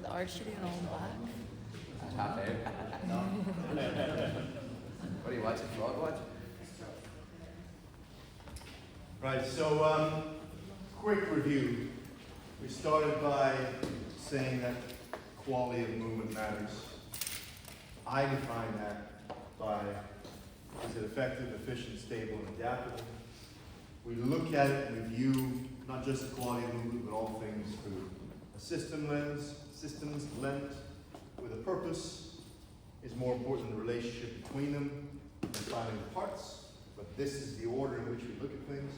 with archery and all back. Top air. What are you watching? Vlog watch? Right, so quick review. We started by saying that quality of movement matters. I define that by, is it effective, efficient, stable, and adaptable? We look at it and review not just the quality of movement, but all things through a systems lens with a purpose is more important than the relationship between them and finding the parts. But this is the order in which we look at things.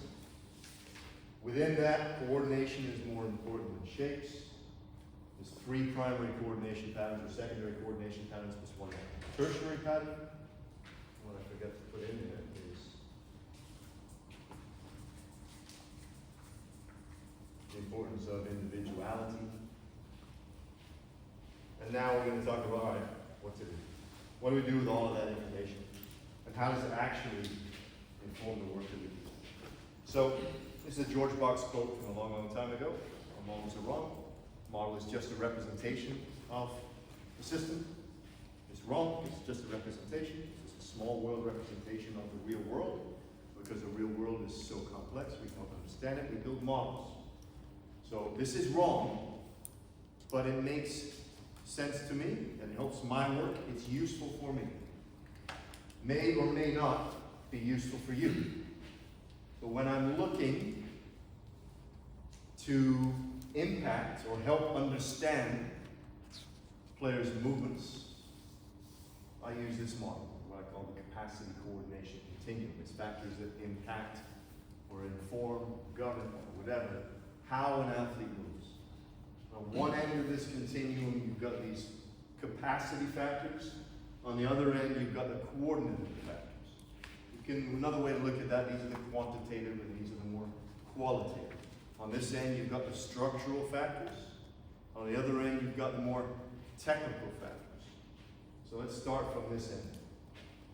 Within that, coordination is more important than shapes. There's three primary coordination patterns or secondary coordination patterns plus one tertiary pattern. What I forgot to put in there is the importance of individuality. And now we're going to talk about, all right, what to do. What do we do with all of that information? And how does it actually inform the work that we do? So, this is a George Box quote from a long, long time ago. Our models are wrong. Model is just a representation of the system. It's wrong, it's just a representation. It's just a small world representation of the real world. Because the real world is so complex, we can't understand it, we build models. So this is wrong, but it makes sense to me, and it helps my work, it's useful for me. May or may not be useful for you. But when I'm looking to impact or help understand players' movements, I use this model, what I call the capacity coordination continuum. It's factors that impact or inform, govern, or whatever, how an athlete moves. On one end of this continuum, you've got these capacity factors. On the other end, you've got the coordinative factors. Another way to look at that, these are the quantitative and these are the more qualitative. On this end, you've got the structural factors. On the other end, you've got the more technical factors. So let's start from this end.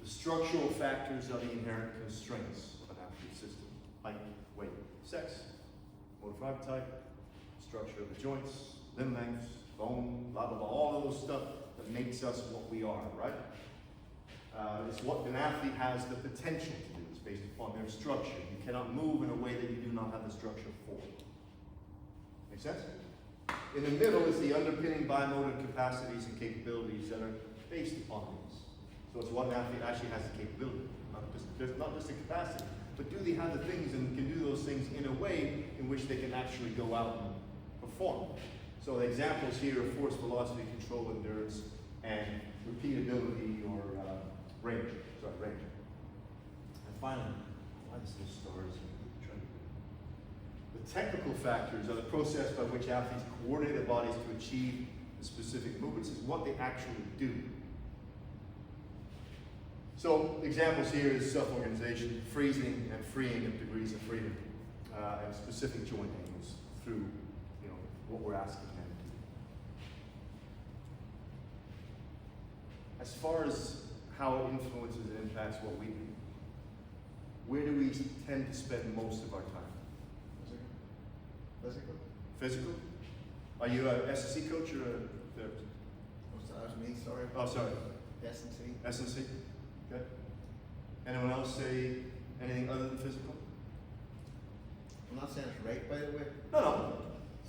The structural factors are the inherent constraints of an athlete's system. Height, weight, sex, motor fiber type, structure of the joints, limb lengths, bone, blah, blah, blah, all of those stuff that makes us what we are, right? It's what an athlete has the potential to do. It's based upon their structure. You cannot move in a way that you do not have the structure for. Make sense? In the middle is the underpinning biomotor capacities and capabilities that are based upon these. So it's what an athlete actually has the capability, not just the capacity, but do they have the things and can do those things in a way in which they can actually go out and perform. So the examples here are force, velocity, control, endurance, and repeatability or range. And finally, why is this stars? The technical factors are the process by which athletes coordinate their bodies to achieve the specific movements. Is what they actually do. So examples here is self-organization, freezing and freeing of degrees of freedom, and specific joint angles through what we're asking them to do. As far as how it influences and impacts what we do, where do we tend to spend most of our time? Physical? Are you a S&C coach or a therapist? That was me, sorry. Oh, sorry. S&C. S&C? Okay. Anyone else say anything other than physical? I'm not saying it's right, by the way. No.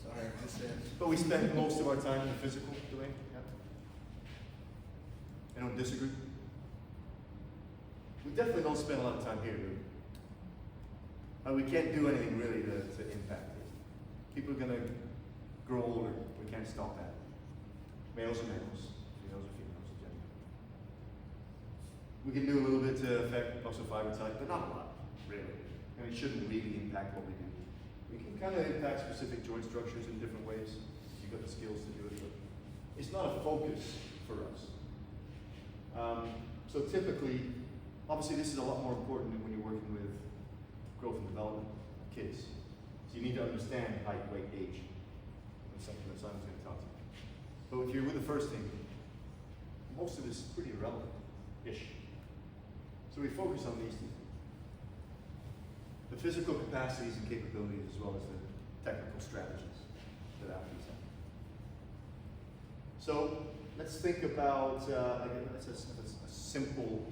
Sorry, I'm just saying. But we spend most of our time in the physical domain? Yeah. Anyone disagree? We definitely don't spend a lot of time here, do we? We can't do anything really to impact it. People are going to grow older. We can't stop that. Males are males. Females are females in general. We can do a little bit to affect muscle fiber type, but not a lot, really. And it shouldn't really impact what we do. We can kind of impact specific joint structures in different ways. You've got the skills to do it, but it's not a focus for us. So typically, obviously this is a lot more important when you're working with growth and development of kids. So you need to understand height, weight, age. That's something that Simon's going to talk to you. But if you're with the first team, most of this is pretty irrelevant-ish. So we focus on these two things. The physical capacities and capabilities as well as the technical strategies that athletes have. So let's think about it's a simple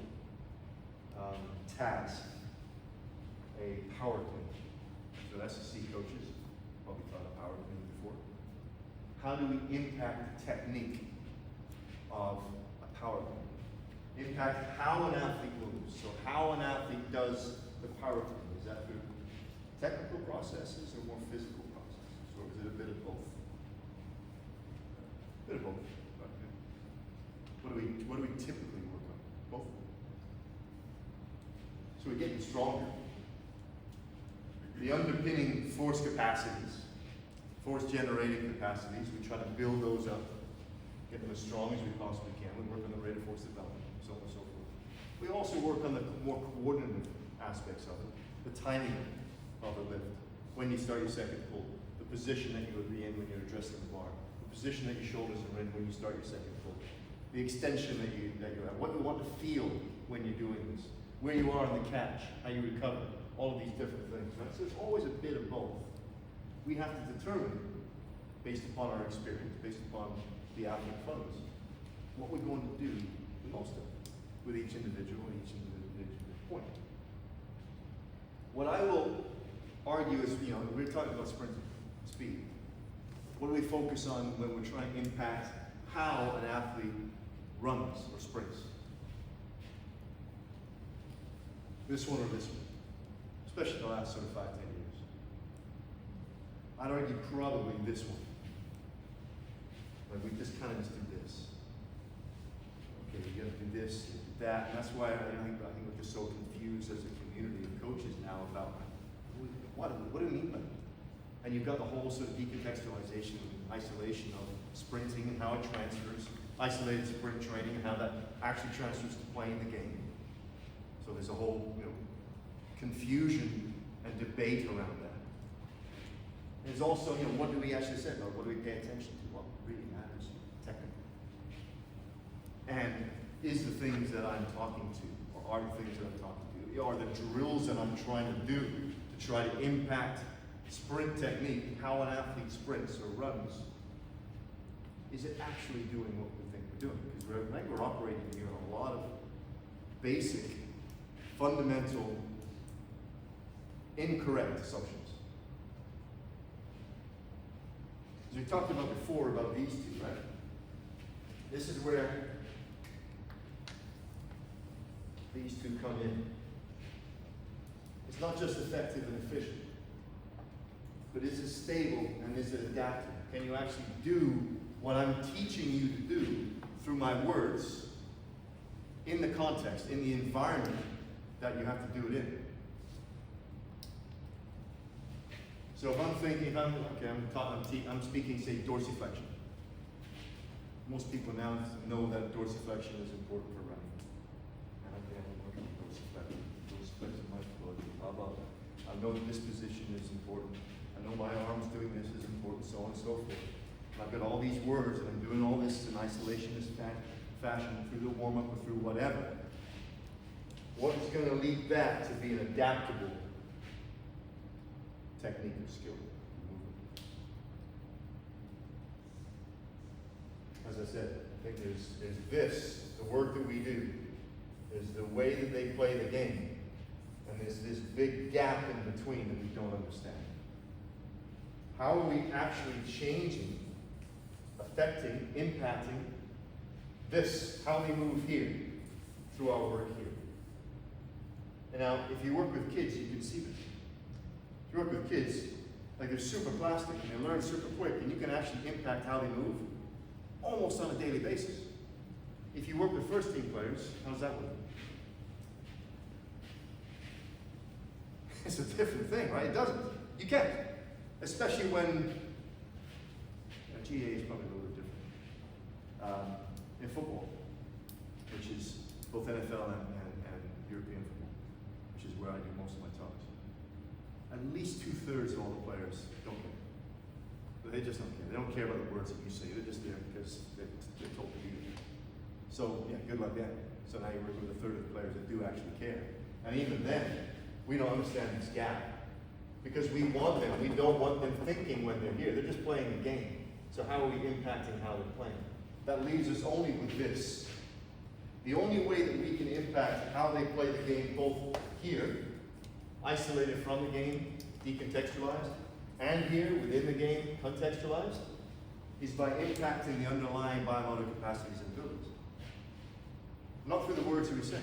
task, a power clean. So SEC coaches probably taught a power clean before. How do we impact the technique of a power clean? Impact how an athlete moves. So how an athlete does the power clean. Is that through technical processes or more physical processes? Or is it a bit of both? A bit of both. Okay. What do we typically work on? Both. So we're getting stronger. The underpinning force capacities, force generating capacities, we try to build those up, get them as strong as we possibly can. We work on the rate of force development, so on and so forth. We also work on the more coordinative aspects of it, the timing of a lift, when you start your second pull, the position that you would be in when you're addressing the bar, the position that your shoulders are in when you start your second pull, the extension that you have, what you want to feel when you're doing this, where you are on the catch, how you recover, all of these different things, right? So it's always a bit of both. We have to determine, based upon our experience, based upon the athlete in front of us, what we're going to do the most of with each individual and each individual point. What I will argue is, we're talking about sprint speed. What do we focus on when we're trying to impact how an athlete runs or sprints? This one or this one? Especially the last sort of 5-10 years. I'd argue probably this one. Like we just kind of just do this. Okay, you gotta do this, you do that, and that's why I think we're just so confused as a community of coaches now about what do we mean by that? And you've got the whole sort of decontextualization and isolation of sprinting and how it transfers, isolated sprint training and how that actually transfers to playing the game. So there's a whole confusion and debate around that. There's also, what do we actually say about what do we pay attention to? What really matters technically? And is the things that I'm talking to, or are the things that I'm talking to, are the drills that I'm trying to do to try to impact sprint technique, how an athlete sprints or runs, is it actually doing what we think we're doing? Because we're operating here on a lot of basic, fundamental, incorrect assumptions. As we talked about before about these two, right? This is where these two come in. It's not just effective and efficient, but is it stable and is it adaptive? Can you actually do what I'm teaching you to do through my words in the context, in the environment that you have to do it in? So if I'm thinking, I'm speaking, say, dorsiflexion. Most people now know that dorsiflexion is important for running. And I'm working on dorsiflexion, my foot, blah, blah, blah. I know that this position is important. I know my arms doing this is important, so on and so forth. And I've got all these words, and I'm doing all this in isolationist fashion through the warm-up or through whatever. What is going to lead that to be an adaptable technique or skill? As I said, I think there's this, the work that we do, there's the way that they play the game, and there's this big gap in between that we don't understand. How are we actually changing, affecting, impacting this, how we move here, through our work here? And now, if you work with kids, you can see this. If you work with kids, like they're super plastic and they learn super quick, and you can actually impact how they move almost on a daily basis. If you work with first team players, how does that work? It's a different thing, right? It doesn't. You can't. Especially when, GAA is probably a little bit different. In football, which is both NFL and European football, which is where I do most of my talks. At least 2/3 of all the players don't care. But they just don't care. They don't care about the words that you say. They're just there because they're told to be there. So, yeah, good luck then. So now you're working with 1/3 of the players that do actually care. And even then, we don't understand this gap. Because we want them, we don't want them thinking when they're here. They're just playing the game. So how are we impacting how they're playing? that leaves us only with this. The only way that we can impact how they play the game, both here, isolated from the game, decontextualized, and here, within the game, contextualized, is by impacting the underlying biomotor capacities and abilities. Not through the words that we say.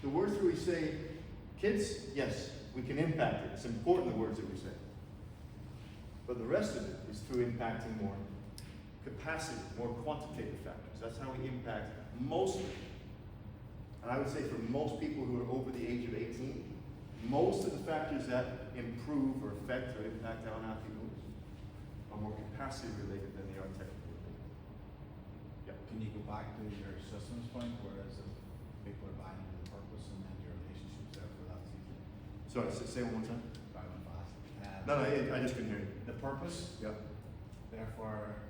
The words that we say, kids, yes, we can impact it. It's important, the words that we say. But the rest of it is through impacting more capacity, more quantitative factors. That's how we impact most, and I would say for most people who are over the age of 18, most of the factors that improve or affect or impact how an athlete moves are more capacity related than they are technical related. Yeah. Can you go back to your systems point, whereas if people are buying into the purpose and then your relationships there for that season? Sorry, say it one more time. I went fast. No, I just couldn't hear you. The purpose, Yeah. therefore,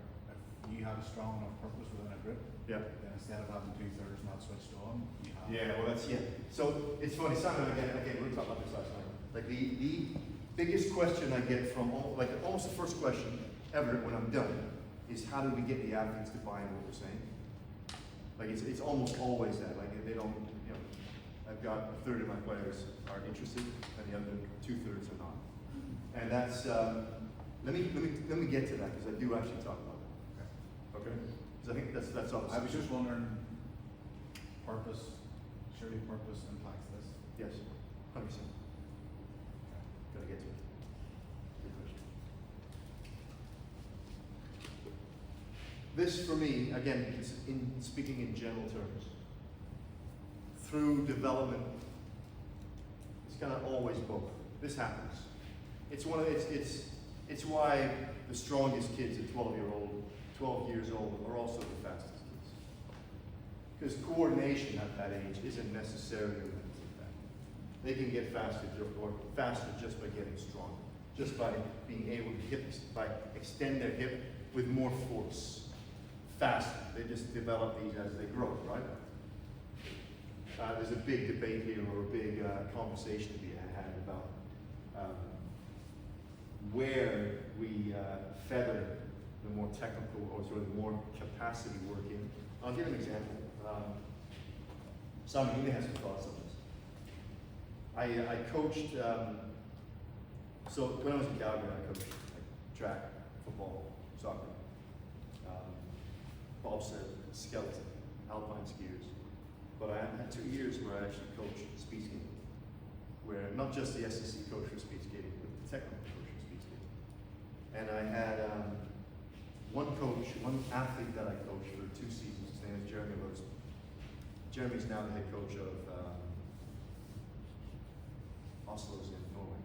if you have a strong enough purpose within a group, Yeah. then instead of having 2/3 not switched on, you have. Yeah, well that's, yeah. So it's funny, Simon, again, we were talking about this last night. Like the biggest question I get from, almost the first question ever when I'm done is how do we get the athletes to buy into what we're saying? Like it's almost always that, like they don't, you know, I've got a third of my players are interested and the other 2/3 are not. And that's, let me get to that because I do actually talk about that. Okay? Because I think that's obvious. I was just wondering, purpose, surely purpose impacts this. Yes, 100%. Gotta get to it. Good question. This for me, again, is speaking in general terms. Through development, it's kind of always both. This happens. It's why the strongest kids at 12 years old are also the fastest kids. Because coordination at that age isn't necessarily a limiting factor. They can get faster just by getting stronger, just by being able to by extend their hip with more force, faster. They just develop these as they grow, right? There's a big debate here, or a big conversation to be had about where we feather the more technical, or sort of the more capacity work in. I'll give an example. Simon, you may have some thoughts on this. I coached, so when I was in Calgary, I coached like track, football, soccer, bobsled, skeleton, alpine skiers. But I had 2 years where I actually coached speed skating, where not just the SEC coach for speed skating, but the technical coach for speed skating. And I had one athlete that I coached for 2 seasons. His name is Jeremy Rose. Jeremy's now the head coach of Oslo's in Norway,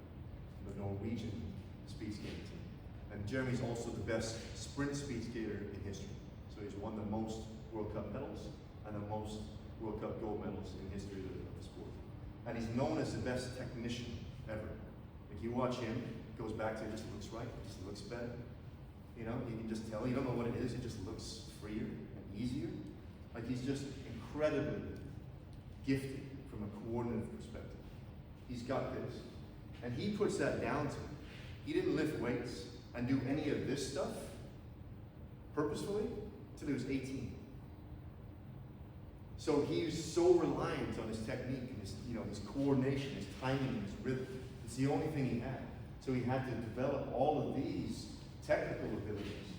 the Norwegian speed skating team. And Jeremy's also the best sprint speed skater in history. So he's won the most World Cup medals and the most World Cup gold medals in history of the sport. And he's known as the best technician ever. Like you watch him, it goes back to it just looks right, it just looks better. You know, you can just tell, you don't know what it is, it just looks freer and easier. Like he's just incredibly gifted from a coordinative perspective. He's got this. And he puts that down to him. He didn't lift weights and do any of this stuff purposefully until he was 18. So he's so reliant on his technique and his, his coordination, his timing, his rhythm. It's the only thing he had. So he had to develop all of these technical abilities.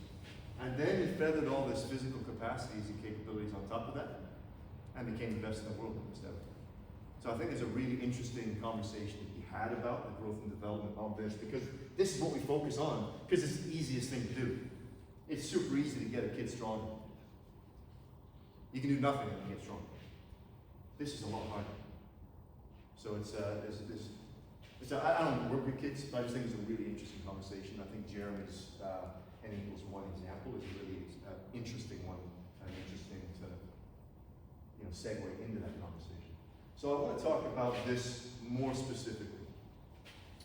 And then he feathered all his physical capacities and capabilities on top of that and became the best in the world instead. So I think there's a really interesting conversation to be had about the growth and development of this, because this is what we focus on, because it's the easiest thing to do. It's super easy to get a kid stronger. You can do nothing and get stronger. This is a lot harder. So I don't work with kids, but I just think it's a really interesting conversation. I think Jeremy's N=1 example is a really interesting one, and interesting to segue into that conversation. So I want to talk about this more specifically.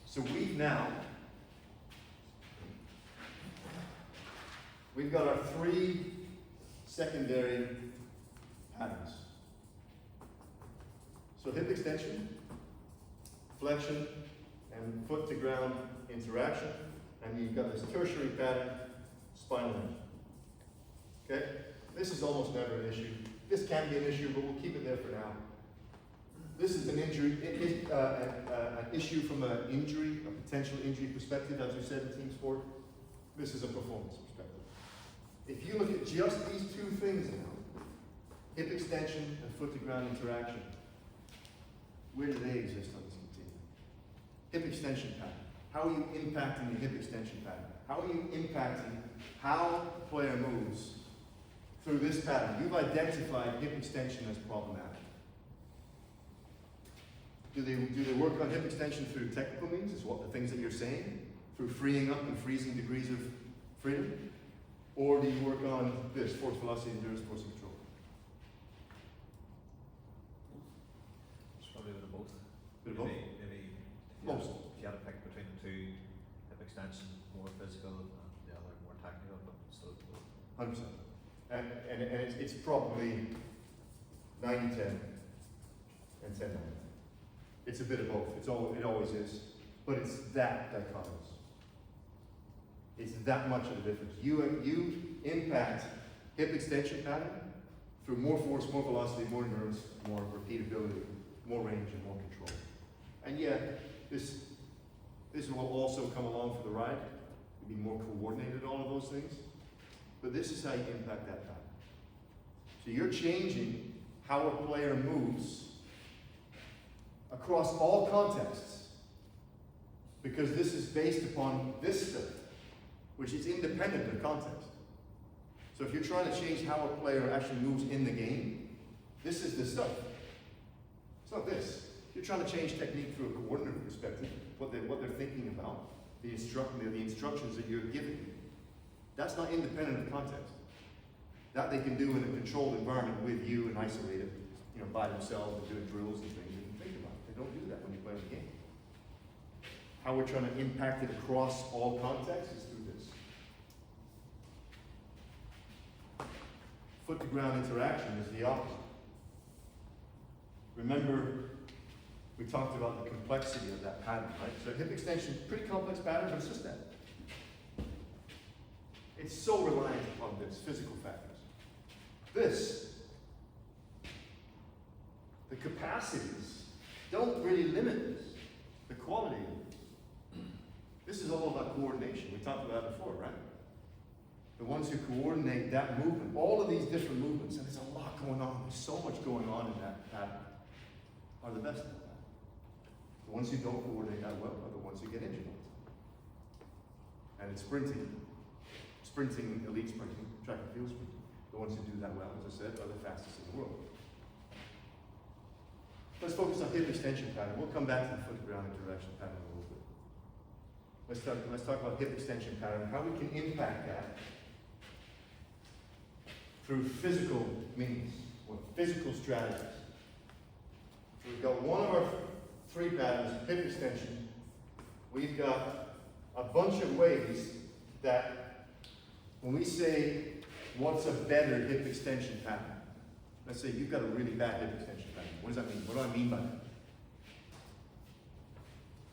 So we've got our 3 secondary patterns. So hip extension, flexion, and foot to ground interaction. And you've got this tertiary pattern, spinal range. Okay? This is almost never an issue. This can be an issue, but we'll keep it there for now. This is an injury, an issue from an injury, a potential injury perspective, as we said in team sport. This is a performance perspective. If you look at just these two things now, hip extension and foot to ground interaction, where do they exist on this continuum? Hip extension pattern. How are you impacting the hip extension pattern? How are you impacting how the player moves through this pattern? You've identified hip extension as problematic. Do they work on hip extension through technical means, is what the things that you're saying? Through freeing up and freezing degrees of freedom? Or do you work on this, force, velocity, endurance, force, and control? It's probably a bit of both. Bit of both? Maybe Most. if you had to pick between the two, hip extension more physical and the other more technical, but still both. 100%. And it's probably 90-10 and 10-90. It's a bit of both. It always is. But it's that dichotomous. It's that much of a difference. You impact hip extension pattern through more force, more velocity, more endurance, more repeatability, more range, and more control. And yet, this will also come along for the ride. You'll be more coordinated, all of those things. But this is how you impact that pattern. So you're changing how a player moves across all contexts, because this is based upon this stuff, which is independent of context. So if you're trying to change how a player actually moves in the game, this is the stuff. It's not this. You're trying to change technique through a coordinative perspective, what they're thinking about, the instructions that you're giving. That's not independent of context. That they can do in a controlled environment with you and isolated, by themselves and doing drills and things. They don't do that when you play the game. How we're trying to impact it across all contexts is through this. Foot to ground interaction is the opposite. Remember, we talked about the complexity of that pattern, right? So hip extension, pretty complex pattern, but it's just that. It's so reliant upon this, physical factors. This, the capacities, don't really limit this, the quality of it. This is all about coordination. We talked about it before, right? The ones who coordinate that movement, all of these different movements, and there's a lot going on, there's so much going on in that pattern, are the best at that. The ones who don't coordinate that well are the ones who get injured all the time. And it's sprinting, elite sprinting, track and field sprinting. The ones who do that well, as I said, are the fastest in the world. Let's focus on hip extension pattern. We'll come back to the foot to ground interaction pattern in a little bit. Let's talk about hip extension pattern, how we can impact that through physical means, or physical strategies. So we've got one of our three patterns, hip extension. We've got a bunch of ways that when we say, what's a better hip extension pattern? Let's say you've got a really bad hip extension pattern. What does that mean? What do I mean by that?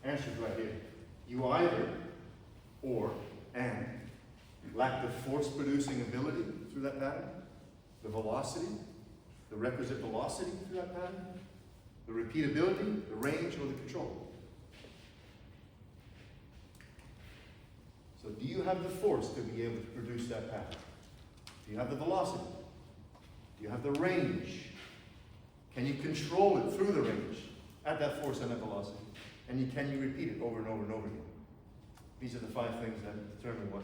Answer's right here. You either, or, and, lack the force-producing ability through that pattern, the velocity, the requisite velocity through that pattern, the repeatability, the range, or the control. So do you have the force to be able to produce that pattern? Do you have the velocity? Do you have the range? Can you control it through the range at that force and that velocity? And can you repeat it over and over and over again? These are the 5 things that determine what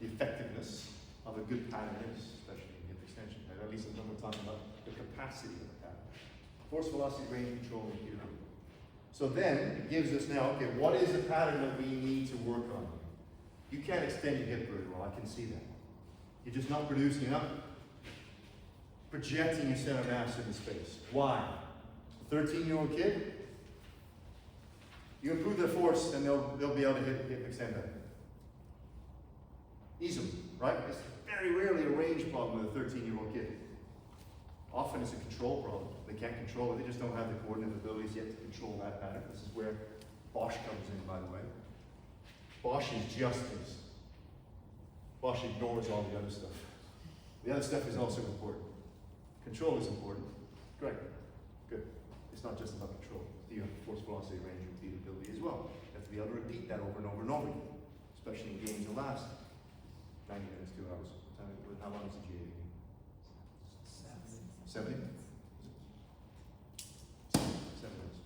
the effectiveness of a good pattern is, especially in hip extension. Right? At least when we're talking about the capacity of the pattern. Force, velocity, range, control, and repeatability. So then, it gives us now, okay, what is the pattern that we need to work on? You can't extend your hip very well, I can see that. You're just not producing enough. Projecting your center of mass into space. Why? A 13-year-old kid, you improve their force and they'll be able to hip extend that. Easily, right? It's very rarely a range problem with a 13-year-old kid. Often it's a control problem. They can't control it, they just don't have the coordinative abilities yet to control that pattern. This is where Bosch comes in, by the way. Bosch is just this. Bosch ignores all the other stuff. The other stuff is also important. Control is important. Great. Good. It's not just about control. You have force, velocity, range, repeatability as well. You have to be able to repeat that over and over and over again, especially in games that last 90 minutes, 2 hours. How long is the GA game? 70? 7 minutes.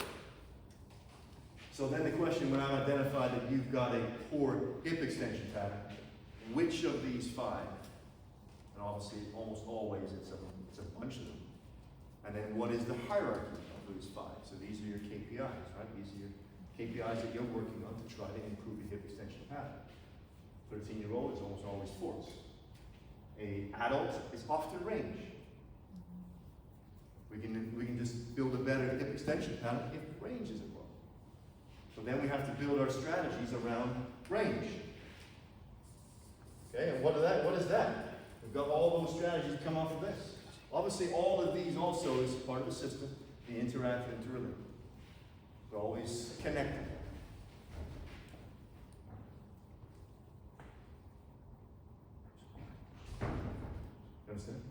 So then the question, when I've identified that you've got a poor hip extension pattern, which of these 5, and obviously almost always it's a bunch of them, and then what is the hierarchy of those 5? So these are your KPIs, right? These are your KPIs that you're working on to try to improve your hip extension pattern. 13-year-old is almost always force. A adult is often range. We can just build a better hip extension pattern if range is involved. So then we have to build our strategies around range. Okay, and what is that? We've got all those strategies that come off of this. Obviously, all of these also is part of the system. They interact and interrelate. They're always connected. You understand?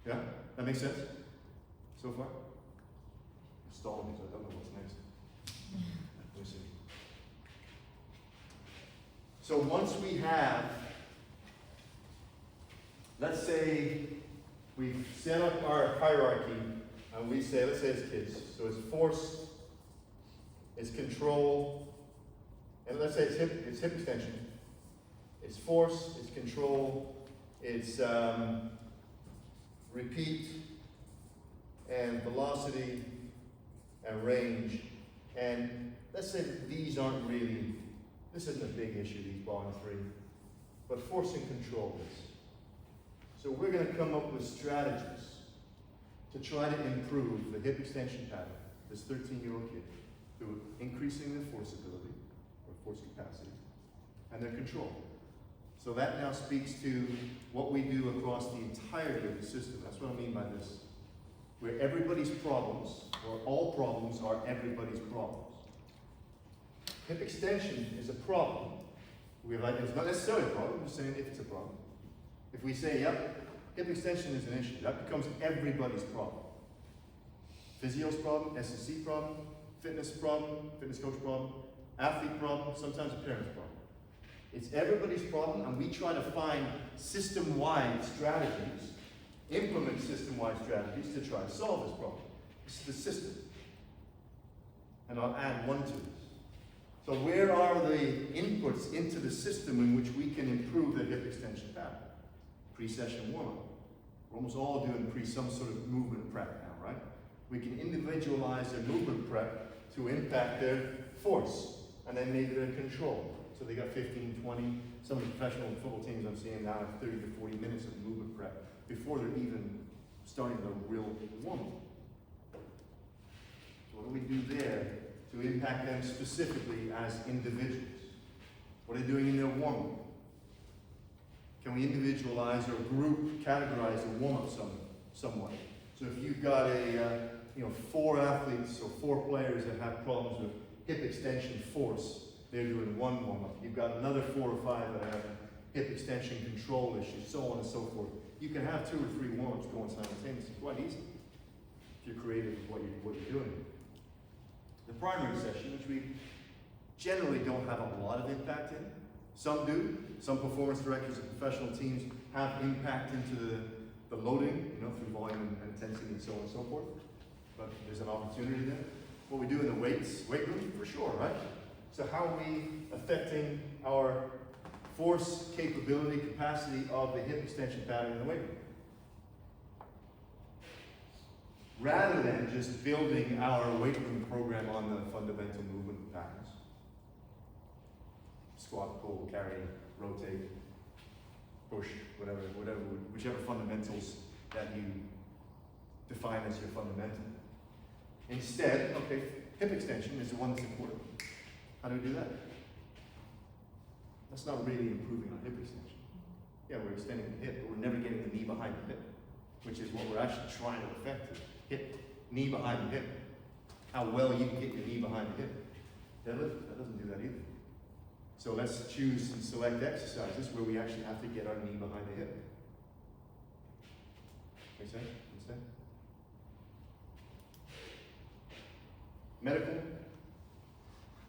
Yeah? That makes sense? So far? I'm stalling because I don't know what's next. Let me see. So once we have, let's say we've set up our hierarchy and we say, let's say it's kids. So it's force, it's control, and let's say it's hip extension. It's force, it's control, it's repeat, and velocity, and range. And let's say that these aren't really, this isn't a big issue, these bottom 3, but force and control is. So we're going to come up with strategies to try to improve the hip extension pattern, this 13-year-old kid, through increasing their force ability, or force capacity, and their control. So that now speaks to what we do across the entirety of the system. That's what I mean by this. Where everybody's problems, or all problems, are everybody's problems. Hip extension is a problem. It's not necessarily a problem, I'm just saying if it's a problem. If we say, yep, hip extension is an issue, that becomes everybody's problem. Physio's problem, SSC problem, fitness coach problem, athlete problem, sometimes a parent's problem. It's everybody's problem, and we try to find system-wide strategies, implement system-wide strategies to try to solve this problem. This is the system. And I'll add one to this. So where are the inputs into the system in which we can improve the hip extension pattern? Pre-session warm-up. We're almost all doing some sort of movement prep now, right? We can individualize their movement prep to impact their force, and then maybe their control. So they got 15, 20, some of the professional football teams I'm seeing now have 30 to 40 minutes of movement prep before they're even starting the real warm-up. So what do we do there to impact them specifically as individuals? What are they doing in their warm-up? Can we individualize or group, categorize the warm-up somewhat? So if you've got 4 athletes or 4 players that have problems with hip extension force, they're doing one warm-up. You've got another 4 or 5 that have hip extension control issues, so on and so forth. You can have 2 or 3 warm-ups going simultaneously, quite easy, if you're creative with what you're doing. The primary session, which we generally don't have a lot of impact in. Some do. Some performance directors of professional teams have impact into the loading, through volume and intensity and so on and so forth. But there's an opportunity there. What we do in the weight room, for sure, right? So how are we affecting our force, capability, capacity of the hip extension pattern in the weight room? Rather than just building our weight room program on the fundamental movement patterns. Squat, pull, carry, rotate, push, whichever fundamentals that you define as your fundamental. Instead, hip extension is the one that's important. How do we do that? That's not really improving our hip extension. Yeah, we're extending the hip, but we're never getting the knee behind the hip, which is what we're actually trying to affect. Knee behind the hip. How well you can get your knee behind the hip. Deadlift, that doesn't do that either. So let's choose and select exercises where we actually have to get our knee behind the hip. Make sense? Understand? Medical.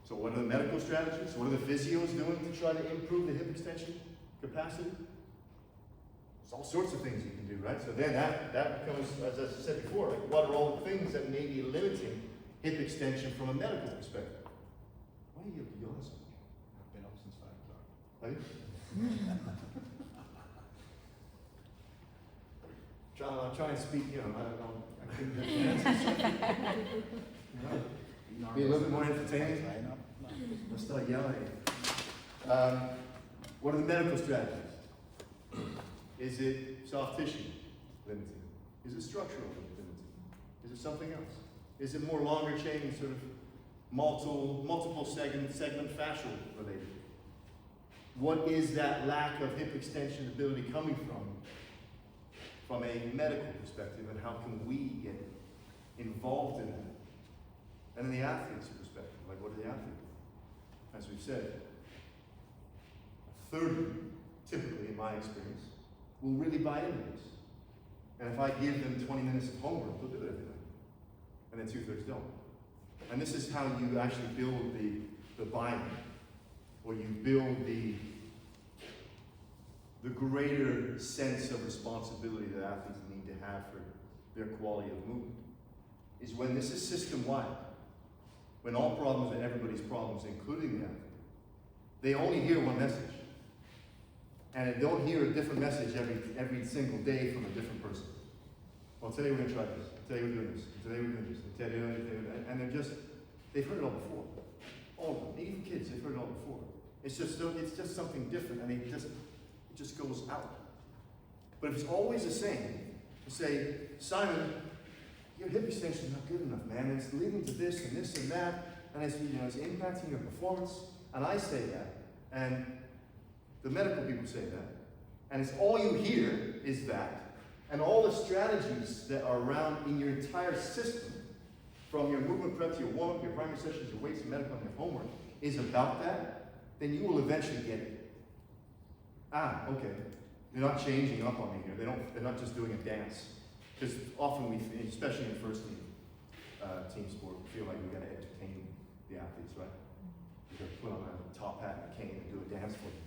So what are the medical strategies? What are the physios doing to try to improve the hip extension capacity? There's all sorts of things you can do, right? So then that becomes, as I said before, like what are all the things that may be limiting hip extension from a medical perspective? Why are you yawning so much? I've been up since 5 o'clock. Are you? I'm trying to speak, I couldn't get the answers. Be a little bit more entertaining. I'll start yelling. What are the medical strategies? Is it soft tissue limiting? Is it structural limiting? Is it something else? Is it more longer chain, sort of multiple segment fascial related? What is that lack of hip extension ability coming from a medical perspective, and how can we get involved in that? And in the athlete's perspective, like what are the athletes doing? As we've said, a third, typically in my experience, will really buy into this. And if I give them 20 minutes of homework, they'll do it every night. And then 2/3 don't. And this is how you actually build the buy-in, or you build the greater sense of responsibility that athletes need to have for their quality of movement, is when this is system-wide. When all problems are everybody's problems, including the athlete, they only hear one message. And they don't hear a different message every single day from a different person. Well, today we're going to try this. Today we're doing this. Today we're doing this. Today we're doing this. And they've heard it all before. All of them, even kids, they've heard it all before. It's just something different, and it just goes out. But if it's always the same, to say, Simon, your hip extension is not good enough, man. It's leading to this and this and that, and it's impacting your performance. And I say that, and the medical people say that, and it's all you hear is that, and all the strategies that are around in your entire system, from your movement prep to your warm-up, your primary sessions, your weights, and medical, and your homework, is about that, then you will eventually get it. Okay. They're not changing up on me here. They're not just doing a dance. Because often especially in first team sport, we feel like we got to entertain the athletes, right? We got to put on a top hat and a cane and do a dance for them.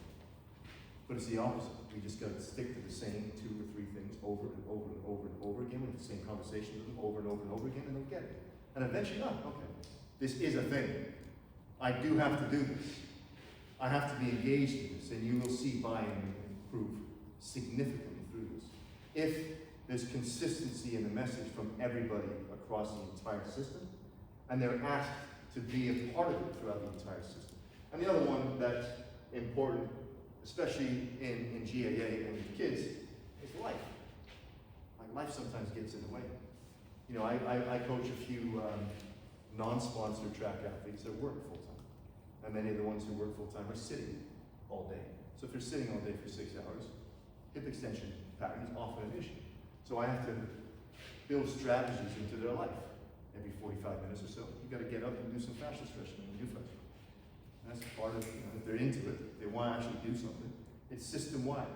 But it's the opposite. We just got to stick to the same 2 or 3 things over and over and over and over again with the same conversation with them over and over and over again, and they'll get it. And eventually, okay, this is a thing. I do have to do this. I have to be engaged in this, and you will see buy-in improve significantly through this. If there's consistency in the message from everybody across the entire system, and they're asked to be a part of it throughout the entire system. And the other one that's important, especially in GAA and with kids, is life. Like life sometimes gets in the way. I coach a few non-sponsored track athletes that work full-time. And many of the ones who work full-time are sitting all day. So if they're sitting all day for 6 hours, hip extension pattern is often an issue. So I have to build strategies into their life. Every 45 minutes or so, you've got to get up and do some fascial stretching and do fascia. And that's part of, if they're into it, they want to actually do something. It's system-wide.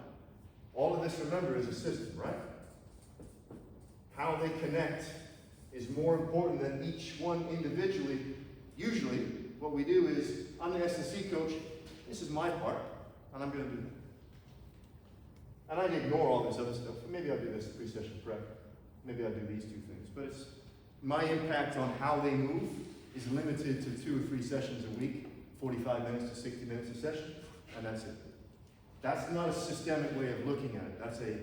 All of this, remember, is a system, right? How they connect is more important than each one individually. Usually, what we do is, I'm the S&C coach, this is my part, and I'm going to do that. And I ignore all this other stuff. Maybe I'll do this pre-session prep. Maybe I'll do these 2 things. But it's my impact on how they move is limited to 2 or 3 sessions a week, 45 minutes to 60 minutes a session, and that's it. That's not a systemic way of looking at it. That's a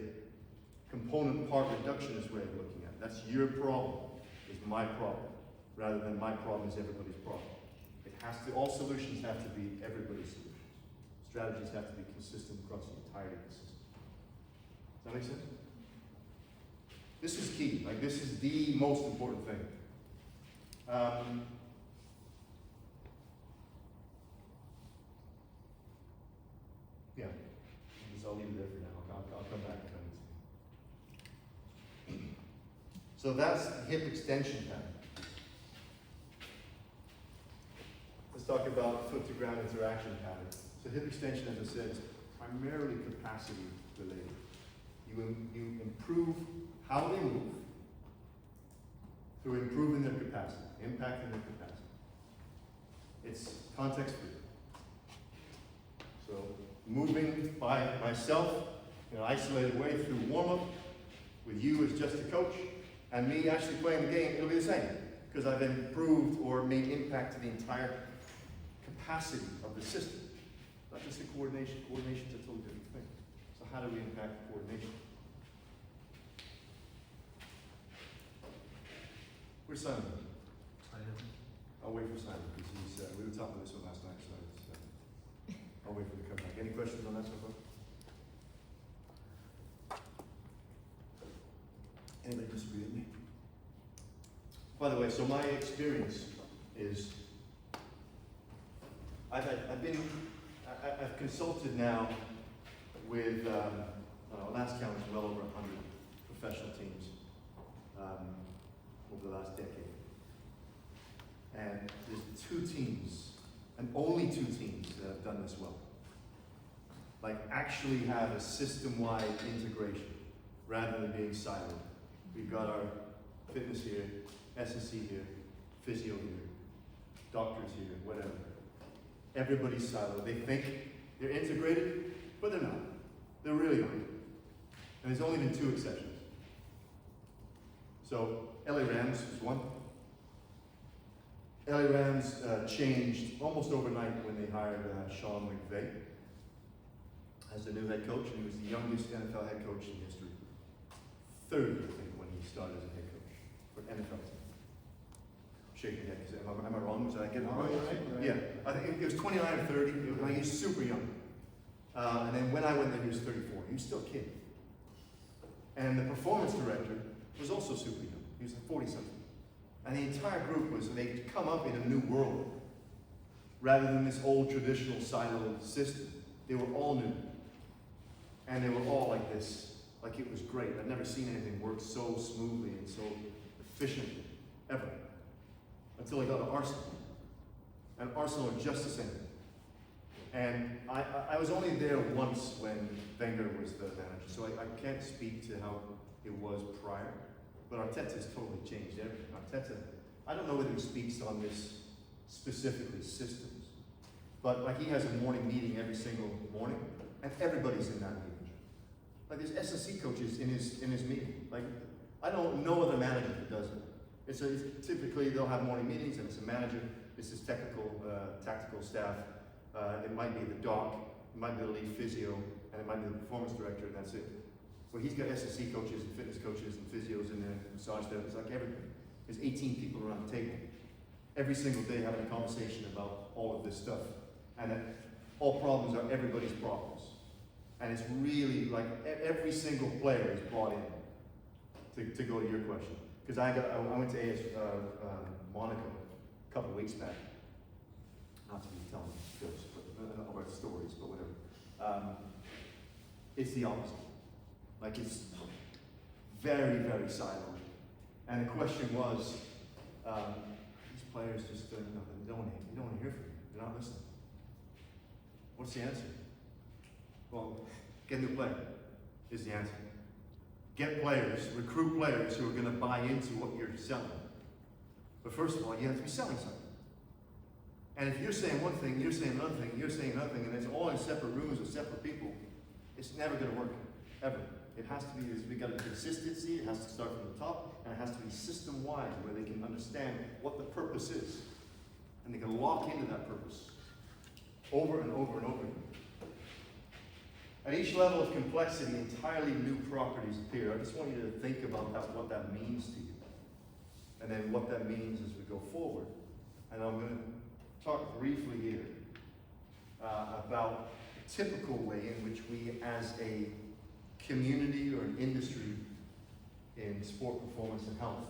component part reductionist way of looking at it. That's your problem, is my problem, rather than my problem is everybody's problem. All solutions have to be everybody's solutions. Strategies have to be consistent across the entirety of the system. Does that make sense? This is key. Like, this is the most important thing. Yeah. I'll leave it there for now. I'll come back if I need to. So that's hip extension pattern. Let's talk about foot to ground interaction pattern. So hip extension, as I said, is primarily capacity related. You improve how they move through improving their capacity, impacting their capacity. It's context free. So moving by myself in an isolated way through warm-up, with you as just a coach, and me actually playing the game, it'll be the same. Because I've improved or made impact to the entire capacity of the system. Not just the coordination. Coordination's a totally different thing. So how do we impact coordination? Where's Simon? I'll wait for Simon, because he's, we were talking about this one last night, so I'll wait for him to come back. Any questions on that so far? Anybody disagree with me? By the way, so my experience is, I've consulted now with, last count was well over 100 professional teams over the last decade. And there's 2 teams, and only 2 teams that have done this well. Like actually have a system-wide integration rather than being siloed. We've got our fitness here, S&C here, physio here, doctors here, whatever. Everybody's siloed. They think they're integrated, but they're not. They're really not. And there's only been 2 exceptions. So LA Rams was one. LA Rams changed almost overnight when they hired Sean McVay as the new head coach, and he was the youngest NFL head coach in history. 30, I think, when he started as a head coach for an NFL team. Shaking your head, because am I wrong? Did I get it wrong? Right. Yeah, I think it was 29 or 30. He was super young. And then when I went there, he was 34. He was still a kid. And the performance director was also super young. He was like 40-something. And the entire group was, they'd come up in a new world. Rather than this old traditional siloed system. They were all new. And they were all like this. Like it was great. I've never seen anything work so smoothly and so efficiently, ever. Until I got to Arsenal. And Arsenal are just the same. And I was only there once when Wenger was the manager, so I can't speak to how it was prior. But Arteta's totally changed everything. Arteta, I don't know whether he speaks on this specifically systems, but like he has a morning meeting every single morning, and everybody's in that meeting. Like there's S&C coaches in his meeting. Like I don't know other manager that does it. It's typically they'll have morning meetings, and it's a manager. This is technical, tactical staff. It might be the doc, it might be the lead physio, and it might be the performance director, and that's it. But he's got S&C coaches and fitness coaches and physios in there, massage therapists, like everything. There's 18 people around the table, every single day having a conversation about all of this stuff. And all problems are everybody's problems. And it's really like every single player is brought in to go to your question. Because I went to Monaco a couple of weeks back. Not to be telling jokes, but about stories, but whatever. It's the opposite. Like it's very, very silent. And the question was, these players just don't want to hear from you. They're not listening. What's the answer? Well, get a new player is the answer. Get players, recruit players who are going to buy into what you're selling. But first of all, you have to be selling something. And if you're saying one thing, you're saying another thing, you're saying another thing, and it's all in separate rooms with separate people, it's never going to work, ever. It has to be, we've got a consistency, it has to start from the top, and it has to be system-wide where they can understand what the purpose is. And they can lock into that purpose over and over and over again. At each level of complexity, entirely new properties appear. I just want you to think about what that means to you. And then what that means as we go forward. And I'm going to talk briefly here about a typical way in which we as a community or an industry in sport performance and health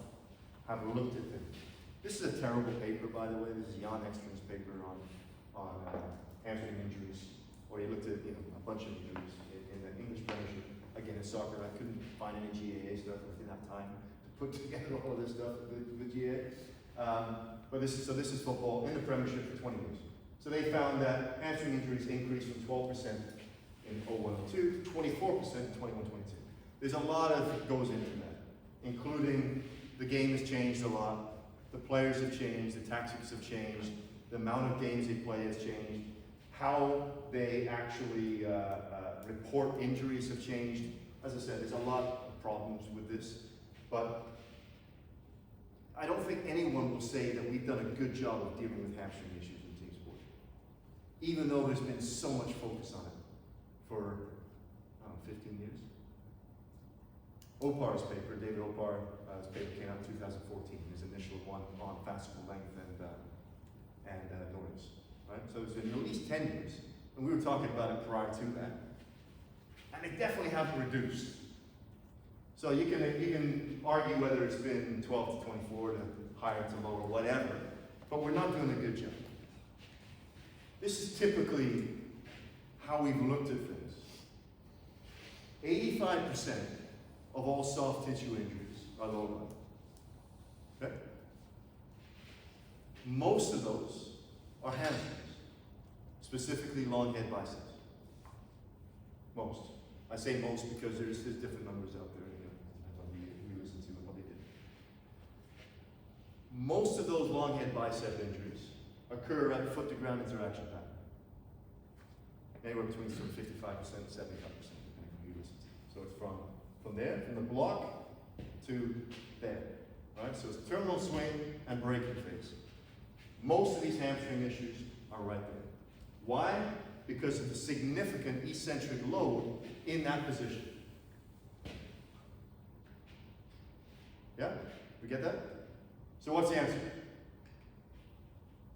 have looked at things. This is a terrible paper, by the way. This is Jan Ekstrom's paper on hamstring injuries, or he looked at a bunch of injuries in the English Premiership. Again, in soccer, I couldn't find any GAA stuff. I didn't have time to put together all of this stuff with GAA. But this is football in the Premiership for 20 years. So they found that hamstring injuries increased from 12% in 01-02 to 24% in 21-22. There's a lot of goes into that. The game has changed a lot. The players have changed, the tactics have changed, the amount of games they play has changed, how they actually report injuries have changed. As I said, there's a lot of problems with this, but I don't think anyone will say that we've done a good job of dealing with hamstring issues in team sport, even though there's been so much focus on it for 15 years. Opar's paper, David Opar's paper came out in 2014, his initial one on fascicle length and noise, right? So it's been at least 10 years, and we were talking about it prior to that. And they definitely haven't reduced. So you can argue whether it's been 12 to 24 to higher to lower, whatever, but we're not doing a good job. This is typically how we've looked at things. 85% of all soft tissue injuries are lower body. Okay? Most of those are hamstrings, specifically long head biceps. Most. I say most because there's different numbers out there, depends on who you listen to and what they did. Most of those long head bicep injuries occur at foot to ground interaction pattern. Anywhere between sort of 55% and 75%, depending on who you listen to. So it's from there, from the block to there. Right? So it's terminal swing and breaking phase. Most of these hamstring issues are right there. Why? Because of the significant eccentric load in that position. Yeah? We get that? So what's the answer?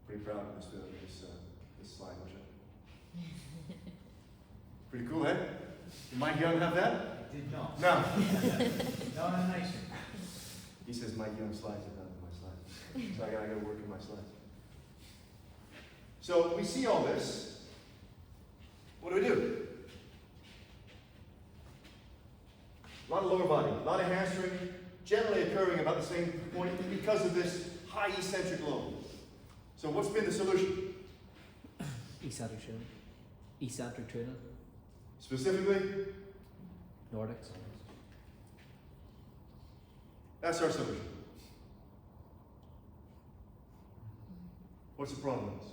Pretty proud of this slide, which pretty cool, eh? You mind Young have that? I did not. No. No animation. He says Mike Young slides are better than my slides. So I gotta work in my slides. So we see all this. What do? A lot of lower body, a lot of hamstring, generally occurring about the same point because of this high eccentric load. So what's been the solution? Eccentric training. Eccentric training. Specifically, Nordics. that's our solution. What's the problem with this?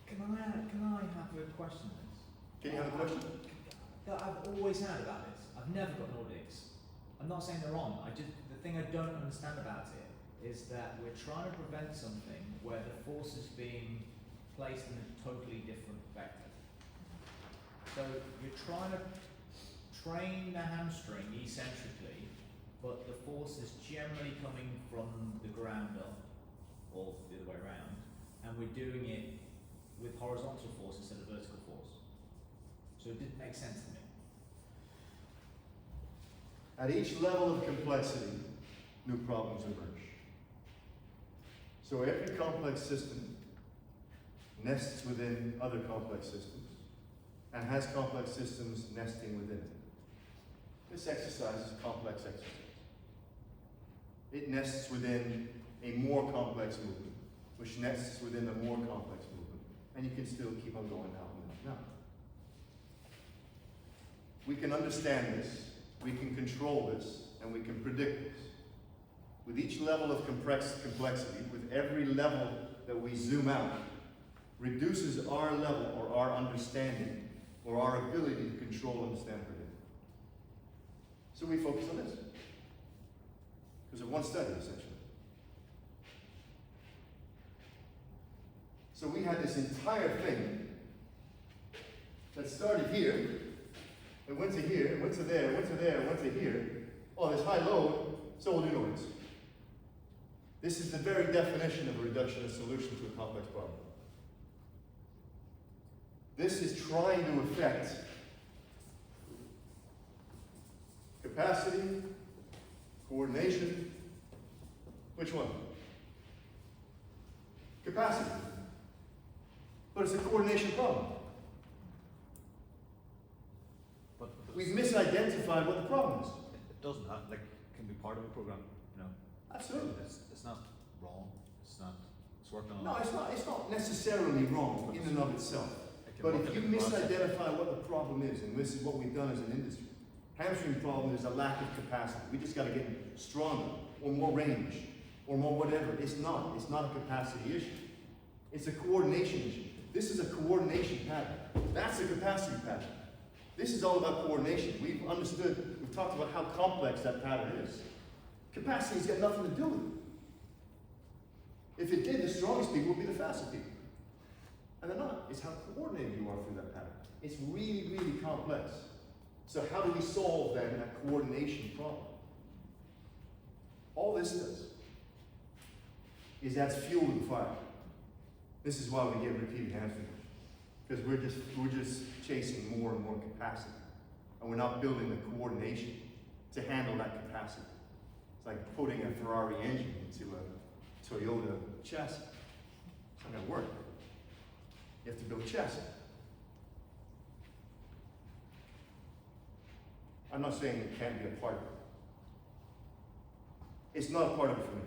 Can I have a question on this? Can you have a question? That I've always had about this. I've never got Nordics. I'm not saying they're wrong. The thing I don't understand about it is that we're trying to prevent something where the force is being placed in a totally different vector. So you're trying to train the hamstring eccentrically, but the force is generally coming from the ground up, or the other way around, and we're doing it with horizontal force instead of vertical force. So it didn't make sense to me. At each level of complexity, new problems emerge. So every complex system nests within other complex systems and has complex systems nesting within it. This exercise is a complex exercise. It nests within a more complex movement, which nests within a more complex movement, and you can still keep on going out and out. We can understand this, we can control this, and we can predict this. With each level of complexity, with every level that we zoom out, reduces our level or our understanding or our ability to control, understand, predict. So we focus on this. Because of one study, essentially. So we had this entire thing that started here, it went to here, it went to there, it went to there, it went to here. Oh, there's high load, so we'll do noise. This is the very definition of a reductionist solution to a complex problem. This is trying to affect capacity, coordination. Which one? Capacity. But it's a coordination problem. But We've misidentified what the problem is. it doesn't have, can be part of a program, you know. Absolutely. It's not wrong. It's working on. No, it's not necessarily wrong in and of itself. It can But work if in you the process. misidentify what the problem is, and this is what we've done as an industry, Hamstring problem is a lack of capacity. We just got to get stronger, or more range, or more whatever. It's not. It's not a capacity issue. It's a coordination issue. This is a coordination pattern. That's a capacity pattern. This is all about coordination. We've understood, we've talked about how complex that pattern is. Capacity's got nothing to do with it. If it did, the strongest people would be the fastest people. And they're not. It's how coordinated you are through that pattern. It's really, really complex. So how do we solve then that coordination problem? All this does is adds fuel to the fire. This is why we get repeated hamstring, because we're just chasing more and more capacity, and we're not building the coordination to handle that capacity. It's like putting a Ferrari engine into a Toyota chassis. It's not going to work. You have to build chassis. I'm not saying it can't be a part of it. It's not a part of it for me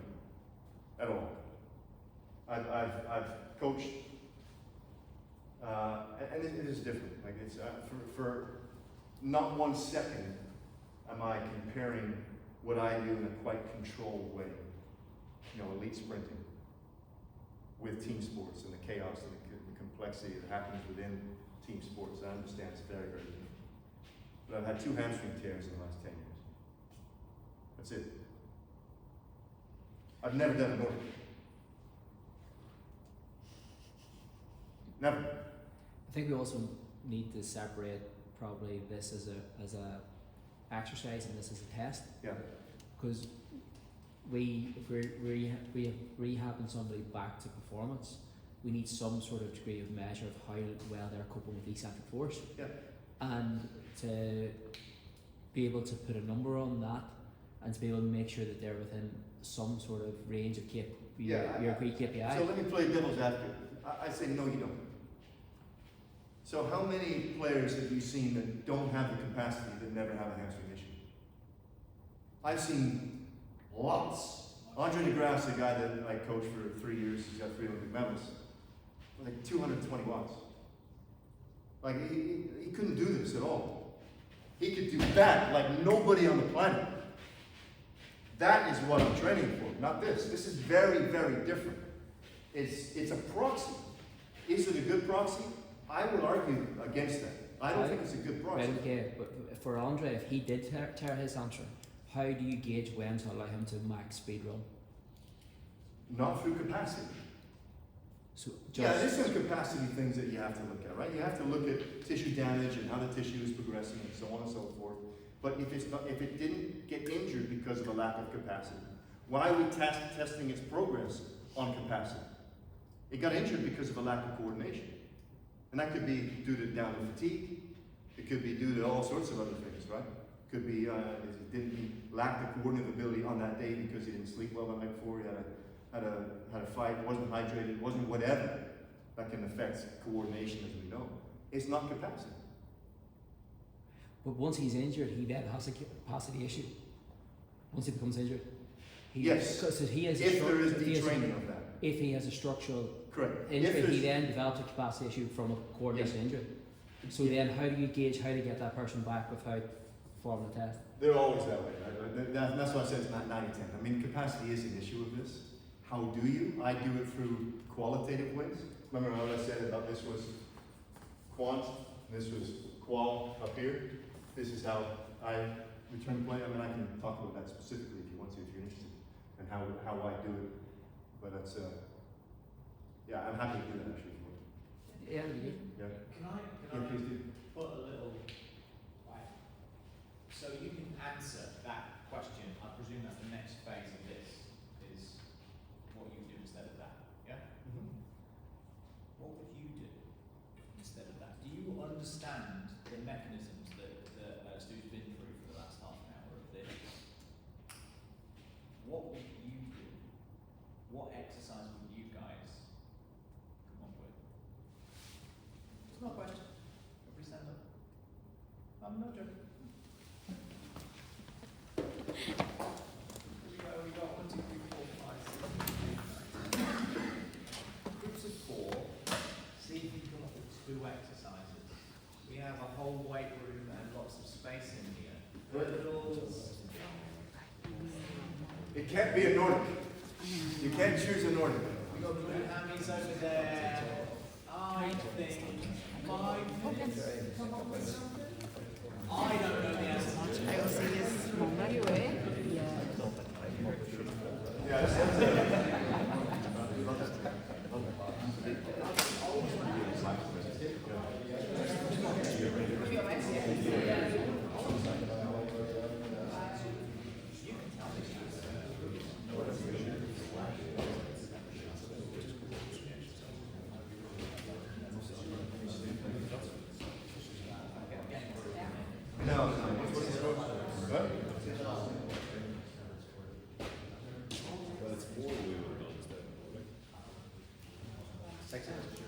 at all. I've coached, and it is different. Like it's for not 1 second am I comparing what I do in a quite controlled way, you know, elite sprinting, with team sports and the chaos and the complexity that happens within team sports. I understand it's very, very different. But I've had 2 hamstring tears in the last 10 years. That's it. I've never done it more. Never. I think we also need to separate probably this as a exercise and this as a test. Yeah. Because if we're rehabbing somebody back to performance, we need some sort of degree of measure of how well they're coping with eccentric force. Yeah. And to be able to put a number on that and to be able to make sure that they're within some sort of range of your agreed KPI. So let me play devil's advocate. I say no, you don't. So how many players have you seen that don't have the capacity that never have a hamstring issue? I've seen lots. Andre DeGraff's a guy that I coached for 3 years. He's got 3 Olympic medals. Like 220 watts. Like he couldn't do this at all. He could do that like nobody on the planet. That is what I'm training for, not this. This is very, very different. It's a proxy. Is it a good proxy? I would argue against that. I don't think it's a good proxy. Right, okay, but for Andre, if he did tear his hamstring, how do you gauge when to allow him to max speed run? Not through capacity. So Yeah, there's some capacity things that you have to look at, right? You have to look at tissue damage and how the tissue is progressing and so on and so forth. But if it didn't get injured because of a lack of capacity, why are we testing its progress on capacity? It got injured because of a lack of coordination. And that could be due to down to fatigue. It could be due to all sorts of other things, right? It could be he lacked the coordinative ability on that day because he didn't sleep well the night before. He had a fight, wasn't hydrated, wasn't whatever. That can affect coordination, as we know. It's not capacity. But once he's injured, he then has a capacity issue. Once he becomes injured. Yes. So he has If there is detraining of that. If he has a structural Correct. injury, he then develops a capacity issue from a coordination injury. So then how do you gauge how to get that person back without performing the test? They're always that way. Right? That's why I said it's not 90-10. I mean, capacity is an issue of this. How do you? I do it through qualitative ways. Remember what I said about this was quant, and this was qual up here? This is how I return play. I mean, I can talk about that specifically if you want to, if you're interested, and how I do it. But that's, yeah, I'm happy to do that actually. Yeah, you Yeah. Can I Please do. put a little, right, so you can answer that question. I presume that's the next phase of this, is what you do instead of that, yeah? What would you do instead of that? Do you understand the mechanisms that Stu's been through for the last half an hour of this? What would you do? What exercise would you guys come up with? It's not a question. Everybody stand up. I'm not joking. Here we got 1, 2, 3, 4, 5, 6, 7, 8, 9. Groups of 4. See if you can come up with 2 exercises. We have a whole weight room and lots of space in here. can't be a Nordic. You can't choose a Nordic. We got blue hammies over there. I think my come up with something. I don't know the answer. I will say yes, Mongolia way. Yeah. Yeah, that's No. What's this called? What? Well, it's 4 we would have done instead. 6 inches.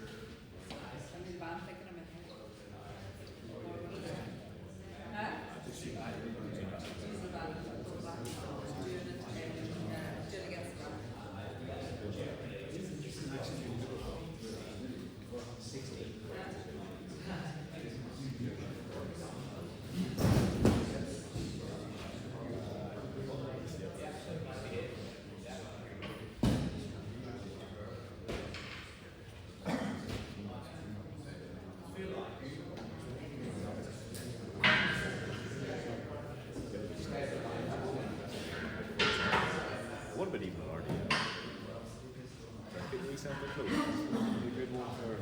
What about even harder? Could we sound close? A good one for.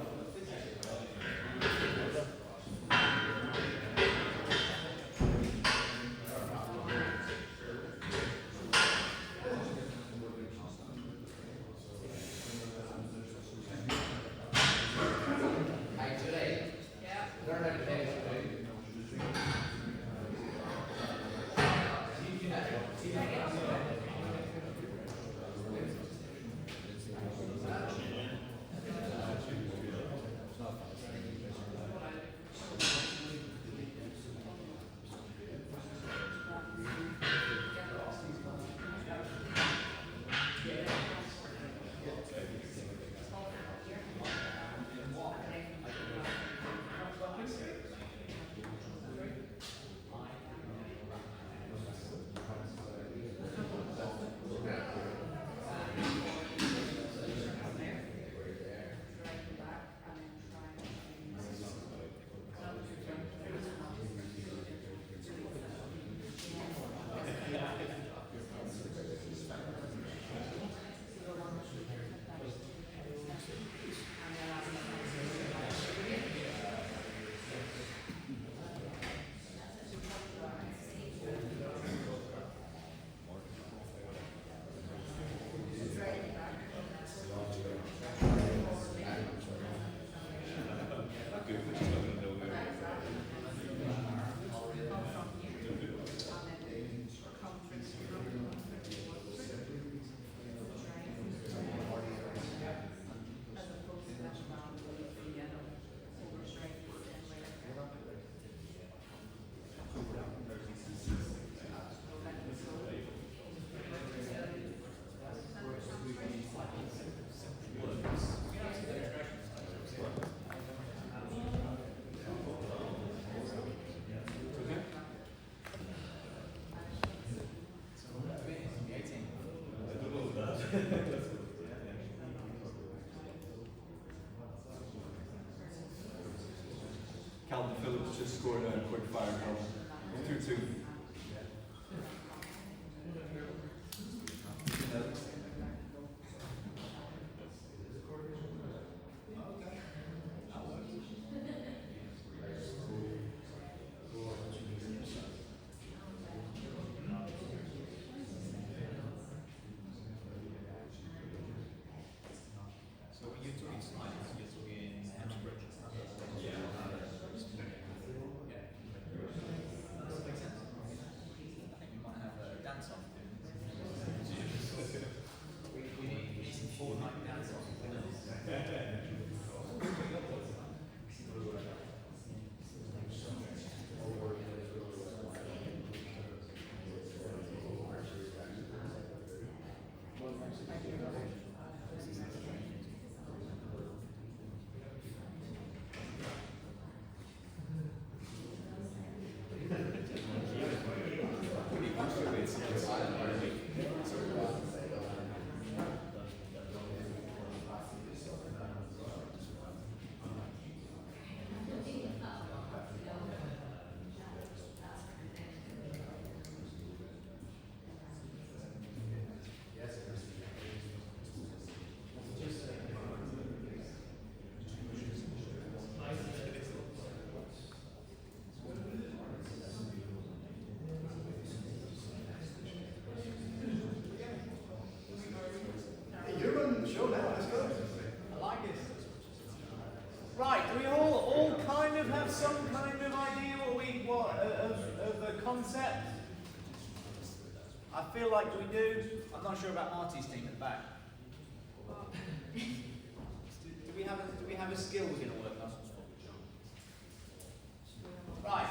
Calvin Phillips just scored a quick fire goal. 2-2. So when you're talking slides, you're talking Hemsbridge. Yeah. Does that make sense? I feel like we do. I'm not sure about Marty's team at the back. Do we have a skill we're going to work on? Right.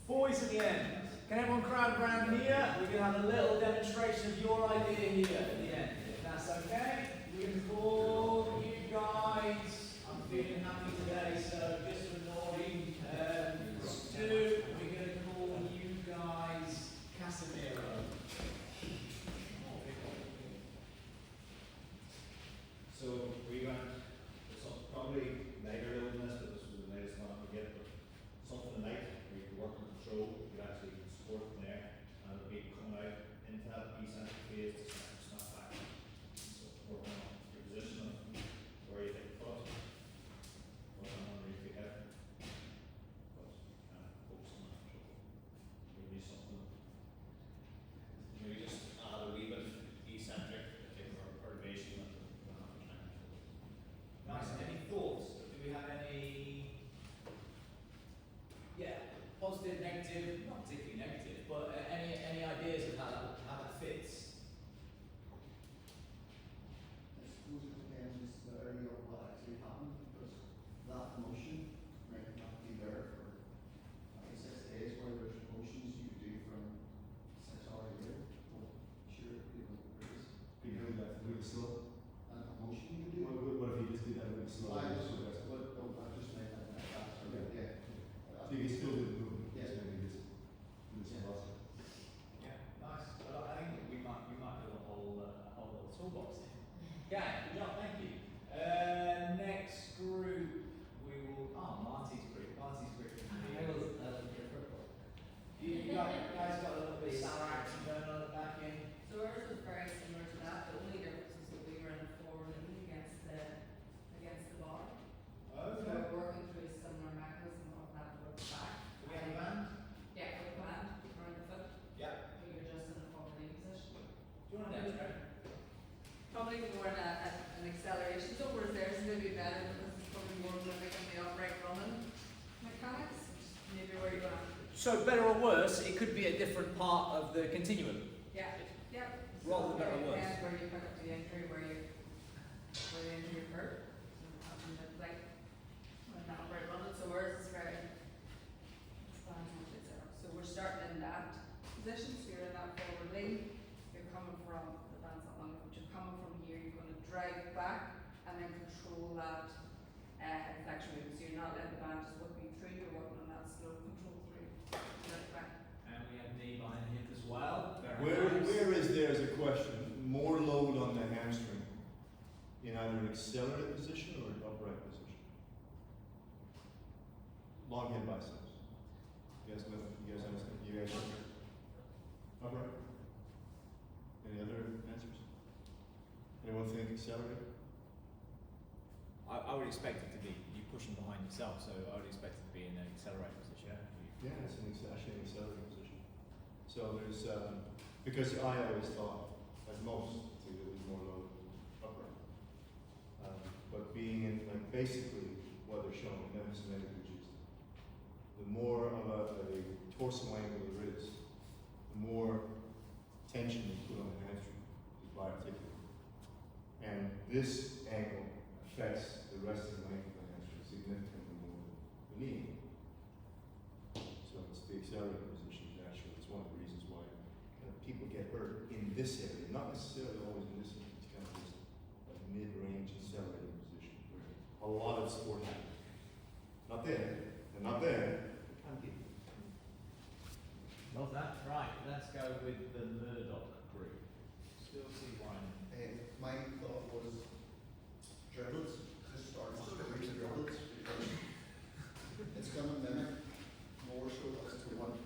Boys at the end. Can everyone crowd round here? We're going to have a little demonstration of your idea here at the end, if that's okay. We're going to call you guys. I'm feeling happy today, so just to annoy Stu, we're going to call you guys Casemiro. So we went probably later than this, but this was the latest one I could get. But something tonight where you could work on control, you could actually support from there, and it would be coming out into that eccentric phase to snap back. So working on your position of where you take the foot, working on underneath your head, but kind of focusing on control. Maybe something. Maybe just add a wee bit eccentric, I think, or perturbation that we're not trying to control. Nice. Any thoughts? Do we have any? Yeah, positive, negative, not particularly negative, but any ideas of how that fits? I suppose it depends on the severity of what actually happened, because that emotion might not be there for 6 days, where there's emotions you could do from 6 hours a year. Well, sure, there is Could you do that really slow? an emotion you could do. What if you just did that really slow? I just made that fast, yeah. So you can still do the movement, Yeah. just maybe just do this faster. Yeah, nice. Well, I think we might do a whole little toolbox here. Yeah, good job, thank you. Next group, we will. Oh, Marty's group. Marty's group. You guys got a little bit of sour action going on at the back end. So ours was very similar to that. The only difference is that we were in a forward leaning against the bar. So we're working through a similar mechanism of that with the back. Do we have a band? Yeah, with the band around the foot. Yeah. But you're just in a forward leaning position. Do you want to demonstrate? Probably more in an acceleration. So whereas theirs is maybe better because it's probably more mimicking the upright running mechanics. Maybe where you're going to. So, better or worse, it could be a different part of the continuum. Yeah, yeah. Rather than better or worse. Depends where you pick up the injury, where the injury occurred. So having the like when that upright running. So ours is very so we're starting in that position, so you're in that forward lean. You're coming from the band's not long enough, but you're coming from here, you're going to drag back and then control that flexion movement. So you're not letting the band just whip you through, you're working on that slow control through. And we have knee behind the hip as well. Where is there as a question more load on the hamstring in either an accelerated position or an upright position? Long head biceps. You guys understand? You guys understand? Upright. Any other answers? Anyone think accelerated? I would expect it to be you pushing behind yourself, so I would expect it to be in an accelerated position. Yeah, it's actually an accelerated position. So there's because I always thought, as most, that it was more low upright. But being in like basically what they're showing, never symmetric reduced. The more of a torso angle there is, the more tension you put on the hamstring is biarticulate. And this angle affects the rest of the length of the hamstring significantly more than the knee angle. So it's the accelerated position actually. It's one of the reasons why kind of people get hurt in this area, not necessarily always in this area. It's kind of this like mid-range accelerated position where a lot of sport happens. Not there, and not there. It can be. Love that. Right, let's go with the Murdoch group. Still see Ryan. My thought was dribbles, just start with dribbles, because it's going to mimic more so as to what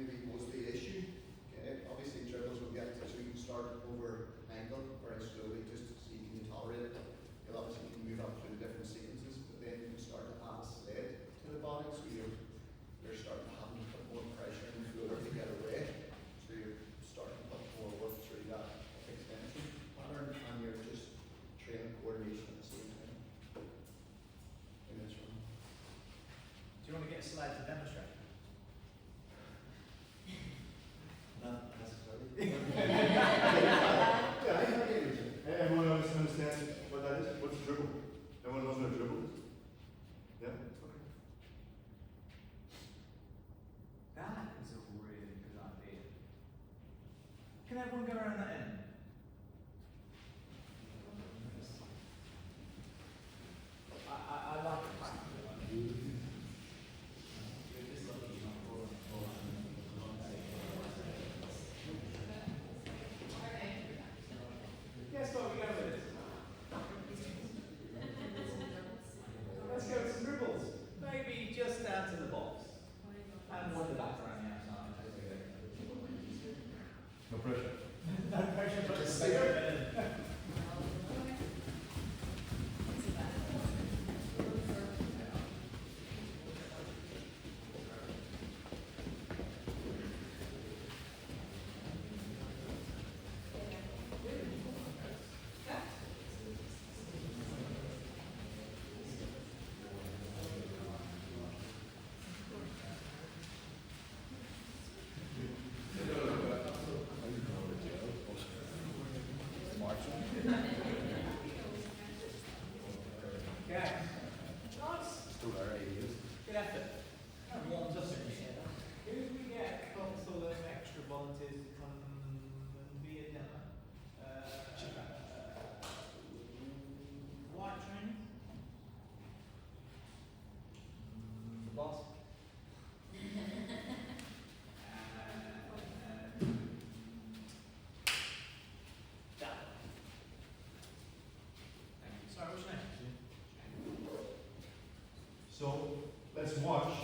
maybe was the issue. Okay, obviously dribbles will get to, so you can start over ankle very slowly just to see can you tolerate it. You'll obviously can move up through the different sequences, but then you can start to add a sled to the body, so you're starting to have to put more pressure in the floor to get away. So you're starting to put more work through that extension pattern, and you're just training coordination at the same time. And that's wrong. Do you want to get a slide to demonstrate? No. Can everyone go around that end? I like the practical one. You're just lucky you're not falling Guess what we go with this? Let's go with some dribbles. Maybe just down to the box. And one of the back around the outside. No pressure. No pressure, but just spirit. Okay. Nice. Still there, 8 years. Good effort. Kind of warms us in here. Who do we get? Couple of extra volunteers to come and be a demo. White training. The boss. Dan. Thank you. Sorry, what's your name? So let's watch,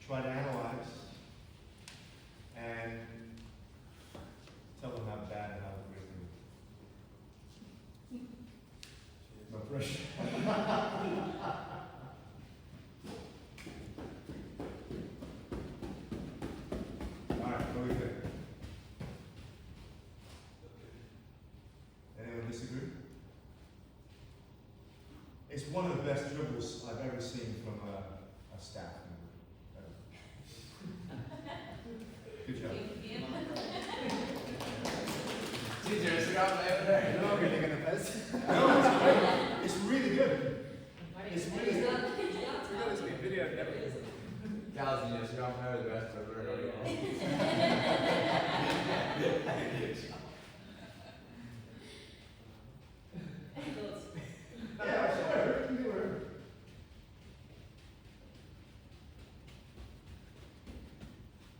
try to analyze, and tell them how bad and how great they are. No pressure. All right, what do we think? Anyone disagree? It's one of the best dribbles I've ever seen from a staff member. Good job. Teachers, got there. No, really gonna pass. No, it's great. It's really good. It's really good. Video of everything. Thousand years ago, I'm the best ever. Yeah, sure. You were.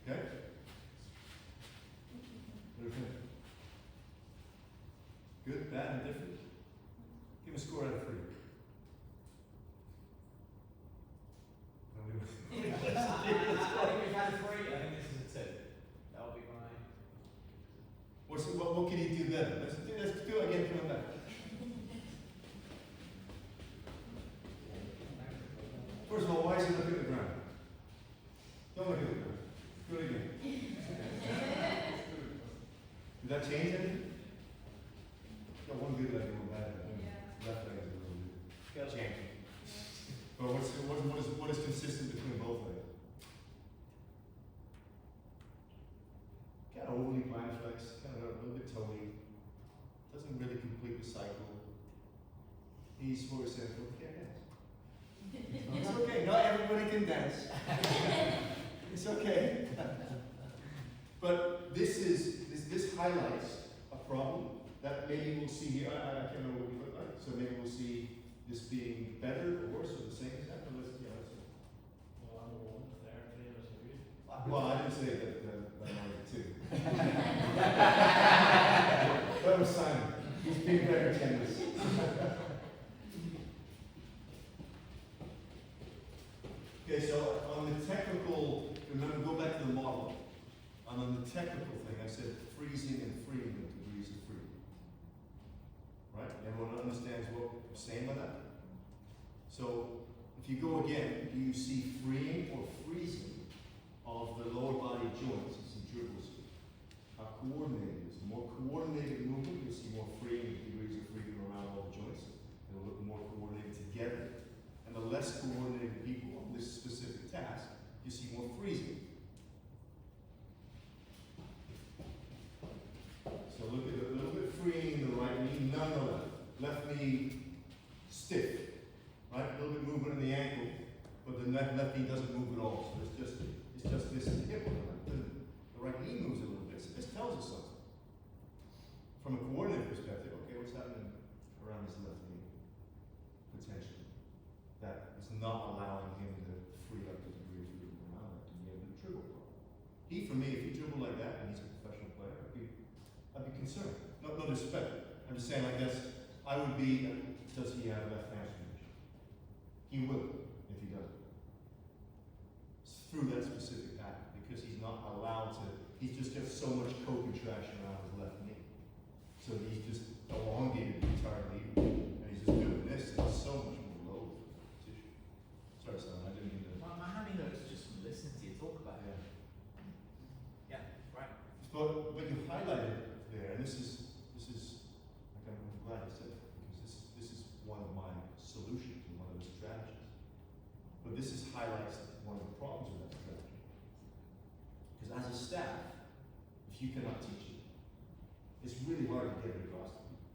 Okay. What do you think? Good, bad, and different? Give a score out of 3. I think we've had a 3. I think this is a 2. That'll be my. What can you do better? Let's do it again, come back. First of all, why is he looking at the ground? Don't look at the ground. Do it again. Did that change anything? Got one good leg and one bad leg. Left leg is a little bit. Change. But what is consistent between both legs? Kind of overly blind flex, kind of a little bit toey. Doesn't really complete the cycle. He's for example, can't dance. It's okay, not everybody can dance. It's okay. But this highlights a problem that maybe we'll see here. I can't remember what you look like. So maybe we'll see this being better or worse or the same as that. But let's, yeah, let's see. Well, I'm the one there, 3 hours a week. Well, I didn't say that I wanted to. That was Simon. He's being very generous. Okay, so on the technical, remember, go back to the model. On the technical thing, I said freezing and freeing with degrees of freedom. Right? Everyone understands what I'm saying by that? So, if you go again, do you see freeing or freezing of the lower body joints? You see dribbles. How coordinated it is. More coordinated movement, you'll see more freeing with degrees of freedom around all the joints. It'll look more coordinated together. And the less coordinated people on this specific task, you see more freezing. So look at a little bit freeing in the right knee, none the left. Left knee stiff, right? A little bit movement in the ankle, but the left knee doesn't move at all. So it's just this hip on the left. The right knee moves a little bit. So it's For me, if he dribbled like that and he's a professional player, I'd be concerned. No disrespect. I'm just saying like this. I would be. Does he have left hamstring issue? He will if he doesn't. It's through that specific act because he's not allowed to. He's just got so much coke and trash around his left knee, so he's just elongated the entire knee, and he's just doing this. And it's so much more load for the tissue. Sorry, son. I didn't mean to. My hammy hurts just from listening to you talk about it. Yeah. Yeah, right. But you highlighted there, and this is like I'm glad you said that because this is one of my solutions and one of the strategies. But this highlights one of the problems with that strategy. Because as a staff, if you cannot teach it, it's really hard to get it across to people.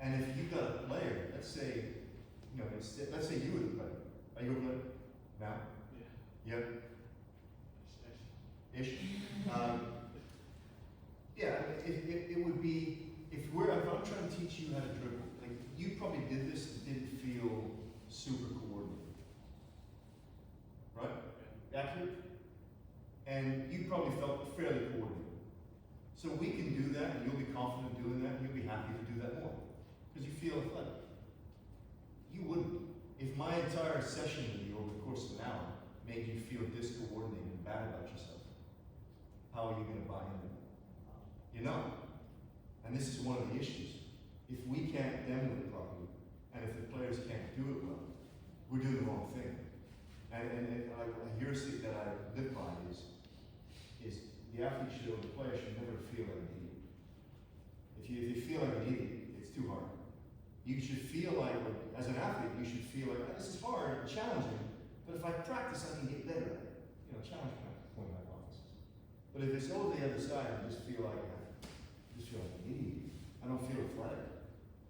And if you've got a player, let's say, let's say you were the player. Are you a player now? Yeah. Yep. Ish. Yeah, it would be, if I'm trying to teach you how to dribble, like, you probably did this and didn't feel super coordinated. Right? Accurate? And you probably felt fairly coordinated. So we can do that, and you'll be confident doing that, and you'll be happy to do that more. Because you feel athletic. You wouldn't. If my entire session with you over the course of an hour made you feel discoordinated and bad about yourself, how are you going to buy into that? You're not. And this is one of the issues. If we can't demo it properly, and if the players can't do it well, we're doing the wrong thing. And a heuristic that I live by is the athlete should, or the player should never feel like an idiot. If you feel like an idiot, it's too hard. You should feel like, as an athlete, you should feel like, this is hard and challenging, but if I practice, I can get better at it. Challenge practice, one of my hypothesis. But if it's over the other side and just feel like an idiot, I don't feel athletic.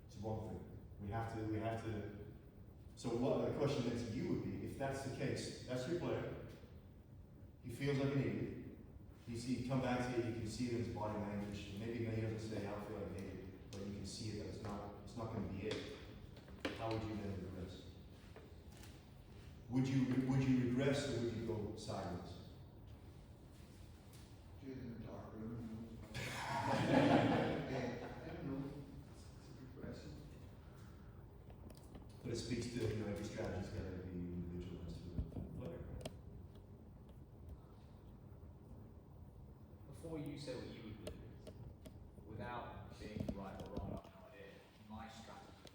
It's the wrong thing. We have to. So what the question then to you would be, if that's the case, that's your player. He feels like an idiot. You come back to it, you can see it in his body language. Maybe he doesn't say, I don't feel like an idiot, but you can see it that it's not going to be it. How would you then regress? Would you regress or would you go sideways? Do it in a dark room. I don't know. It's a good question. But it speaks to, every strategy's got to be individualized for the player. Before you say what you would do, without being right or wrong, I've no idea. My strategy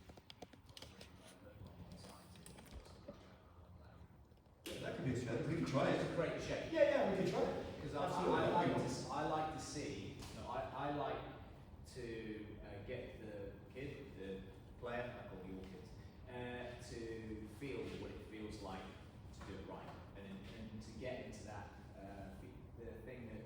That could be a strategy. We can try it. It's a great shape. Yeah, we can try it. Because Absolutely. I like to see, I like to get the kid, the player, I call your kids, to feel what it feels like to do it right, and to get into that, the thing that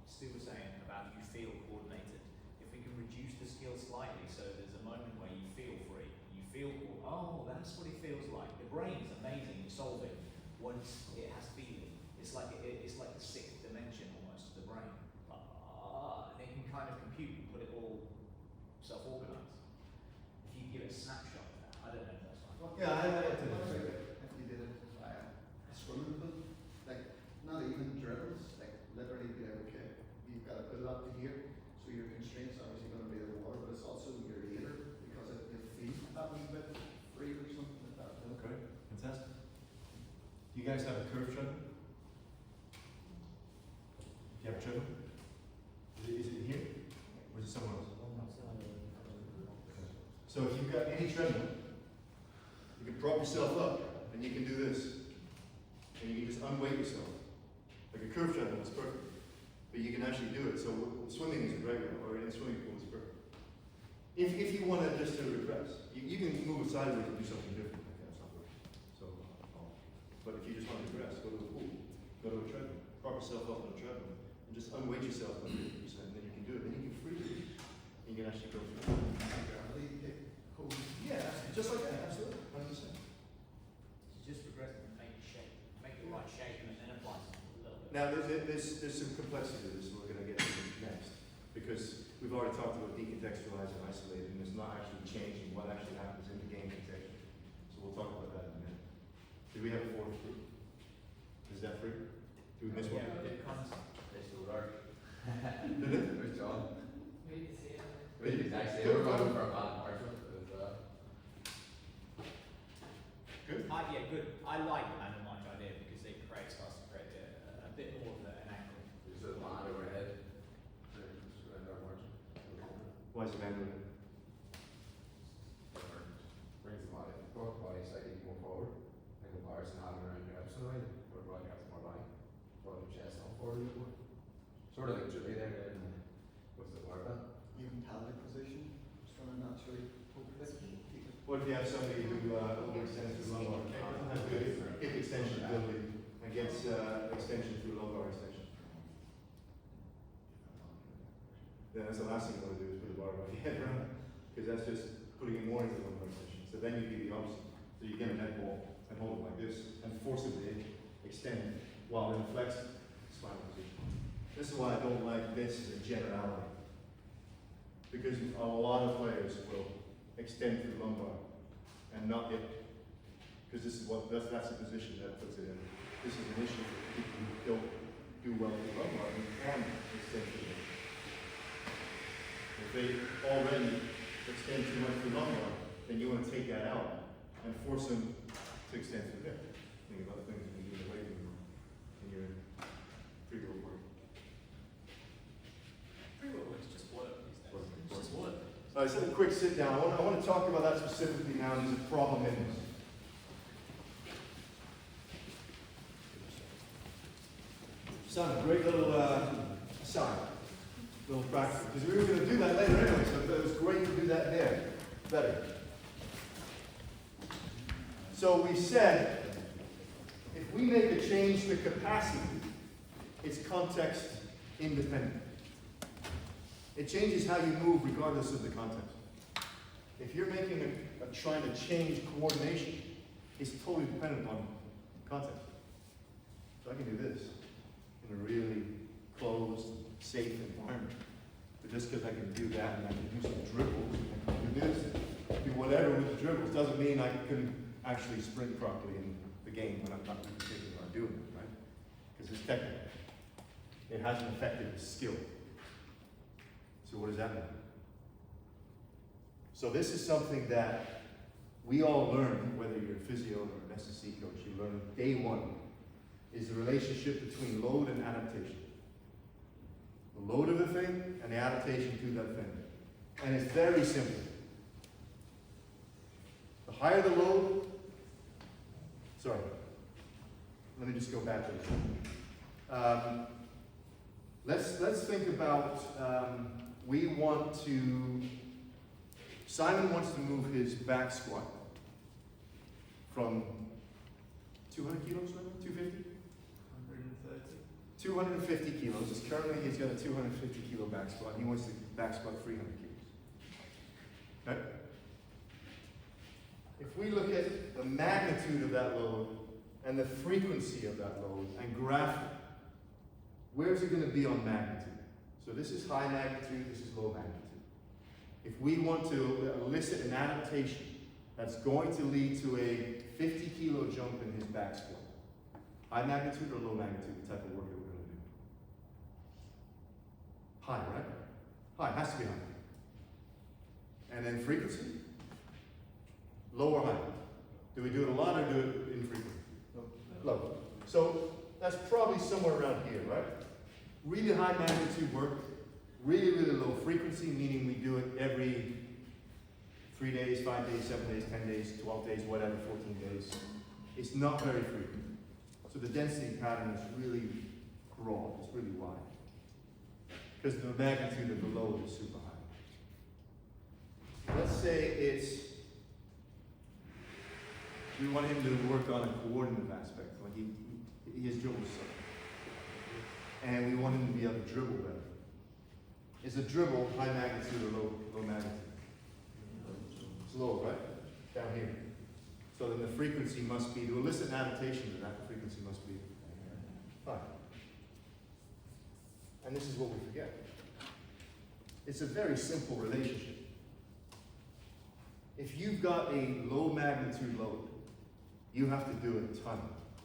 Stu was saying about you feel coordinated. If we can reduce the skill slightly, so there's a moment where you feel free, you feel, oh, that's what it feels like. The brain's amazing at solving once it has feeling. It's like the sixth dimension almost of the brain. And it can kind of compute and put it all self-organized. If you give it a snapshot of that, I don't know if that's right. Yeah, I like to do If that. you did it via a swimming pool, like not even drills, like literally be like, okay, you've got to put it up to here, so your constraints obviously going to be the water, but it's also your leader because it feels that wee bit free or something like that. Okay, fantastic. Do you guys have a curve treadmill? Do you have a treadmill? Is it here? Or is it somewhere else? Okay. So if you've got any treadmill, you can prop yourself up and you can do this. And you can just unweight yourself. Like a curve treadmill is perfect. But you can actually do it. So swimming is a great one, or in a swimming pool is perfect. If you want to just to regress, you can move it sideways and do something different. Okay, that's not working. So, but if you just want to regress, go to the pool, go to a treadmill, prop yourself up on a treadmill, and just unweight yourself by 50%, and then you can do it. Then you can freely, and you can actually go through. Gravity, cool. Yeah, just like that, absolutely, 100%. Just regress and make the right shape, and then apply something a little bit. Now, there's some complexity to this we're going to get to next, because we've already talked about decontextualize and isolate, and it's not actually changing what actually happens in the game contextually. So we'll talk about that in a minute. Do we have a fourth group? Is that free? Do we miss one? Yeah, we did concept. This Did it? Where's John? Wait to see it. Wait, actually, Good. we're going for a bad Marshall. Good? Yeah, good. I like the man in mind idea because it creates us to create a bit more of an angle. There's a man overhead. Why is the man doing it? Brings the body slightly more forward. Like the bars and having around your hips and around, but broadcast more body. Draw your chest on forward a bit more. Sort of like Julie there in what's the word that? Even pelvic position, just trying to naturally keep it. What if you have somebody who overextends through lumbar, doesn't have good hip extension ability and gets extension through lumbar extension? Then that's the last thing you want to do is put the bar above your head, right? Because that's just putting it more into lumbar extension. So then you do the opposite. So you get a net ball and hold it like this and forcibly extend while in a flexed spinal position. This is why I don't like this as a generality. Because a lot of players will extend through lumbar and not hip. Because this is that's the position that puts it in. This is an issue for people who don't do well through lumbar and can extend through hip. If they already extend too much through lumbar, then you want to take that out and force them to extend through hip. Think about things you can do in the weight room in your free-wheel work. Free will is just work these days. It's just work. All right, so a quick sit down. I want to talk about that specifically now. There's a problem in this. Son, a great little aside, little practice, because we were going to do that later anyway, so it was great to do that there. Better. So we said, if we make a change to capacity, it's context independent. It changes how you move regardless of the context. If you're making trying to change coordination, it's totally dependent on context. So I can do this in a really closed, safe environment. But just because I can do that and I can do some dribbles, I can do this, do whatever with the dribbles, doesn't mean I can actually sprint properly in the game when I'm not thinking about doing it, right? Because it's technical. It hasn't affected the skill. So what does that mean? So this is something that we all learn, whether you're a physio or an SSC coach, you learn day one, is the relationship between load and adaptation. The load of a thing and the adaptation to that thing. And it's very simple. The higher the load, sorry, let me just go back to this. Let's think about, Simon wants to move his back squat from 200 kilos, right? 250? 250 kilos. Currently he's got a 250 kilo back squat. He wants to back squat 300 kilos. Okay? If we look at the magnitude of that load and the frequency of that load and graph it, where's it going to be on magnitude? So this is high magnitude, this is low magnitude. If we want to elicit an adaptation that's going to lead to a 50 kilo jump in his back squat, high magnitude or low magnitude, the type of work that we're going to do? High, right? High, has to be high. And then frequency? Low or high? Do we do it a lot or do it infrequently? Low. So that's probably somewhere around here, right? Really high magnitude work, really, really low frequency, meaning we do it every 3 days, 5 days, 7 days, 10 days, 12 days, whatever, 14 days. It's not very frequent. So the density pattern is really broad, it's really wide. Because the magnitude of the load is super high. Let's say we want him to work on a coordinative aspect, like he has dribble stuff. And we want him to be able to dribble better. Is a dribble high magnitude or low magnitude? It's low, right? Down here. So then the frequency must be, to elicit an adaptation to that, the frequency must be high. And this is what we forget. It's a very simple relationship. If you've got a low magnitude load, you have to do a ton